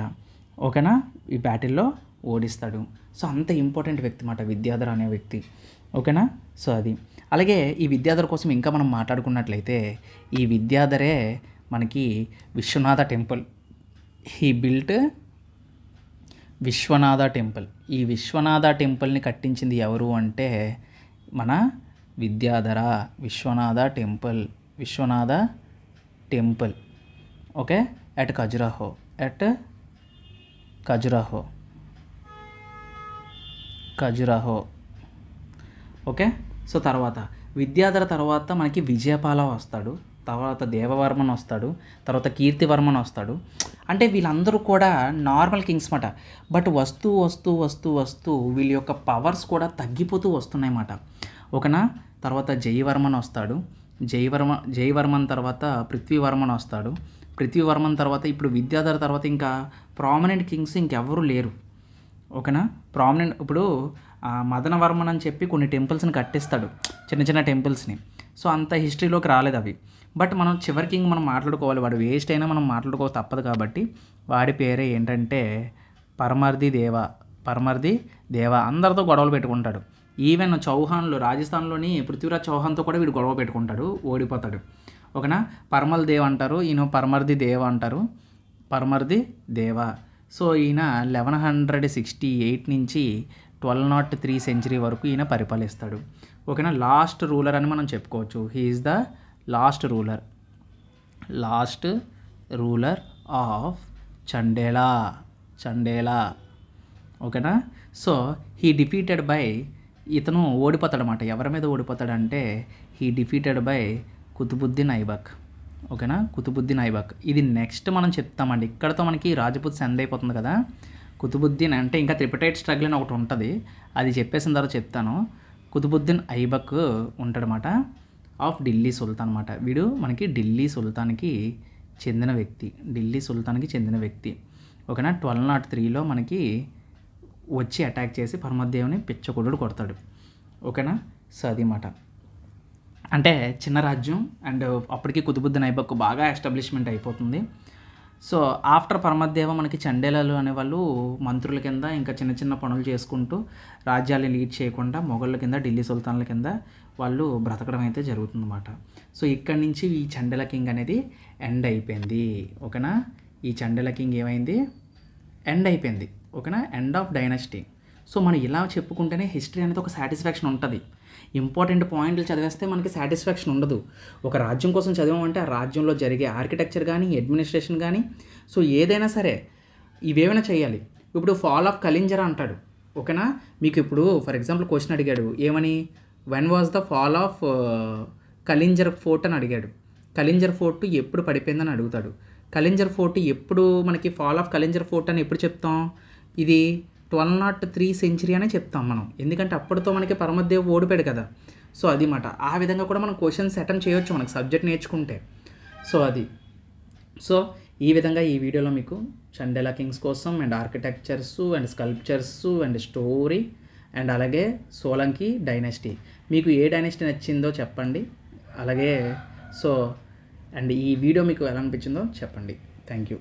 ఓకేనా, ఈ బ్యాటిల్లో ఓడిస్తాడు. సో అంత ఇంపార్టెంట్ వ్యక్తి అన్నమాట విద్యాధర్ అనే వ్యక్తి. ఓకేనా, సో అది. అలాగే ఈ విద్యాధర్ కోసం ఇంకా మనం మాట్లాడుకున్నట్లయితే ఈ విద్యాధరే మనకి Vishwanatha temple. He built Vishwanatha temple. ఈ విశ్వనాథ టెంపుల్ని కట్టించింది ఎవరు అంటే మన Vidyadhara. Vishwanatha temple okay, at Khajuraho. Okay, so తర్వాత విద్యాధర తర్వాత మనకి విజయపాల వస్తాడు, తర్వాత దేవవర్మన్ వస్తాడు, తర్వాత కీర్తివర్మన్ వస్తాడు. అంటే వీళ్ళందరూ కూడా నార్మల్ కింగ్స్ మాట. బట్ వస్తూ వీళ్ళ యొక్క పవర్స్ కూడా తగ్గిపోతూ వస్తున్నాయన్నమాట. ఓకేనా, తర్వాత జయవర్మన్ వస్తాడు, జయవర్మన్ తర్వాత పృథ్వీవర్మన్ వస్తాడు. పృథ్వీవర్మన్ తర్వాత ఇప్పుడు విద్యాధర్ తర్వాత ఇంకా ప్రామినెంట్ కింగ్స్ ఇంకెవ్వరూ లేరు. ఓకేనా. ప్రామినెంట్ ఇప్పుడు మదనవర్మన్ అని చెప్పి కొన్ని టెంపుల్స్ని కట్టిస్తాడు, చిన్న చిన్న టెంపుల్స్ని. సో అంత హిస్టరీలోకి రాలేదు అవి. బట్ మనం చివరి కింగ్ మనం మాట్లాడుకోవాలి, వాడు వేస్ట్ అయినా మనం మాట్లాడుకో తప్పదు. కాబట్టి వాడి పేరే ఏంటంటే పరమర్ది దేవ. అందరితో గొడవలు పెట్టుకుంటాడు. ఈవెన్ చౌహాన్లో రాజస్థాన్లోని పృథ్వీరాజ్ చౌహాన్తో కూడా వీడు గొడవ పెట్టుకుంటాడు, ఓడిపోతాడు. ఓకేనా. పరమల్ దేవ్ అంటారు, ఈయన పరమర్ది దేవ అంటారు, పరమర్ది దేవ. సో ఈయన 1168 నుంచి 1203 సెంచరీ వరకు ఈయన పరిపాలిస్తాడు. ఓకేనా. లాస్ట్ రూలర్ అని మనం చెప్పుకోవచ్చు. He is the last ruler of Chandela. ఓకేనా. సో హీ డిఫీటెడ్ బై, ఇతను ఓడిపోతాడనమాట. ఎవరి మీద ఓడిపోతాడంటే he defeated by Qutbuddin Aibak. ఓకేనా. కుతుబుద్దీన్ ఐబక్ ఇది నెక్స్ట్ మనం చెప్తామండి. ఇక్కడతో మనకి రాజపుత్ ఎండ్ అయిపోతుంది కదా. కుతుబుద్దీన్ అంటే ఇంకా త్రిపటైట్ స్ట్రగుల్ అని ఒకటి ఉంటుంది, అది చెప్పేసిన తర్వాత చెప్తాను. కుతుబుద్దీన్ ఐబక్ ఉంటాడనమాట, ఆఫ్ ఢిల్లీ సుల్తాన్ అనమాట. వీడు మనకి ఢిల్లీ సుల్తాన్కి చెందిన వ్యక్తి. ఓకేనా. 1203లో మనకి వచ్చి అటాక్ చేసి పరమదేవుని పిచ్చకొడుడు కొడతాడు. ఓకేనా. సో అది మాట. అంటే చిన్న రాజ్యం అండ్ అప్పటికి కుతుబుద్దీన్ ఐబక్ బాగా ఎస్టాబ్లిష్మెంట్ అయిపోతుంది. సో ఆఫ్టర్ పరమదేవ మనకి చండేలాలు అనేవాళ్ళు మంత్రుల కింద ఇంకా చిన్న చిన్న పనులు చేసుకుంటూ రాజ్యాన్ని లీడ్ చేయకుండా మొఘళ్ళ కింద, ఢిల్లీ సుల్తాన్ల కింద వాళ్ళు బ్రతకడం అయితే జరుగుతుందన్నమాట. సో ఇక్కడి నుంచి ఈ చండేల కింగ్ అనేది ఎండ్ అయిపోయింది. ఓకేనా. ఈ చండేల కింగ్ ఏమైంది, ఎండ్ అయిపోయింది. ఓకేనా. End of dynasty. సో మనం ఇలా చెప్పుకుంటేనే హిస్టరీ అనేది ఒక సాటిస్ఫాక్షన్ ఉంటుంది. ఇంపార్టెంట్ పాయింట్లు చదివేస్తే మనకి సాటిస్ఫాక్షన్ ఉండదు. ఒక రాజ్యం కోసం చదివామంటే ఆ రాజ్యంలో జరిగే ఆర్కిటెక్చర్ కానీ, అడ్మినిస్ట్రేషన్ కానీ, సో ఏదైనా సరే ఇవేమైనా చేయాలి. ఇప్పుడు ఫాల్ ఆఫ్ కలింజర్ అంటాడు. ఓకేనా. మీకు ఇప్పుడు ఫర్ ఎగ్జాంపుల్ క్వశ్చన్ అడిగాడు, ఏమని, when was the fall of Kalinjar fort అని అడిగాడు. కలింజర్ ఫోర్ట్ ఎప్పుడు పడిపోయిందని అడుగుతాడు. కలింజర్ ఫోర్ట్ ఎప్పుడు మనకి ఫాల్ ఆఫ్ కలింజర్ ఫోర్ట్ అని ఎప్పుడు చెప్తాం, ఇది 1203 సెంచరీ అనే చెప్తాం మనం. ఎందుకంటే అప్పటితో మనకి పరమదేవ్ ఓడిపోయాడు కదా. సో అది మాట. ఆ విధంగా కూడా మనం క్వశ్చన్స్ అటెంప్ట్ చేయొచ్చు మనకు సబ్జెక్ట్ నేర్చుకుంటే. సో అది. సో ఈ విధంగా ఈ వీడియోలో మీకు చండేలా కింగ్స్ కోసం and architectures and sculptures and story and అలాగే సోలంకి డైనస్టీ, మీకు ఏ డైనస్టీ నచ్చిందో చెప్పండి. అలాగే సో అండ్ ఈ వీడియో మీకు ఎలా అనిపించిందో చెప్పండి. Thank you.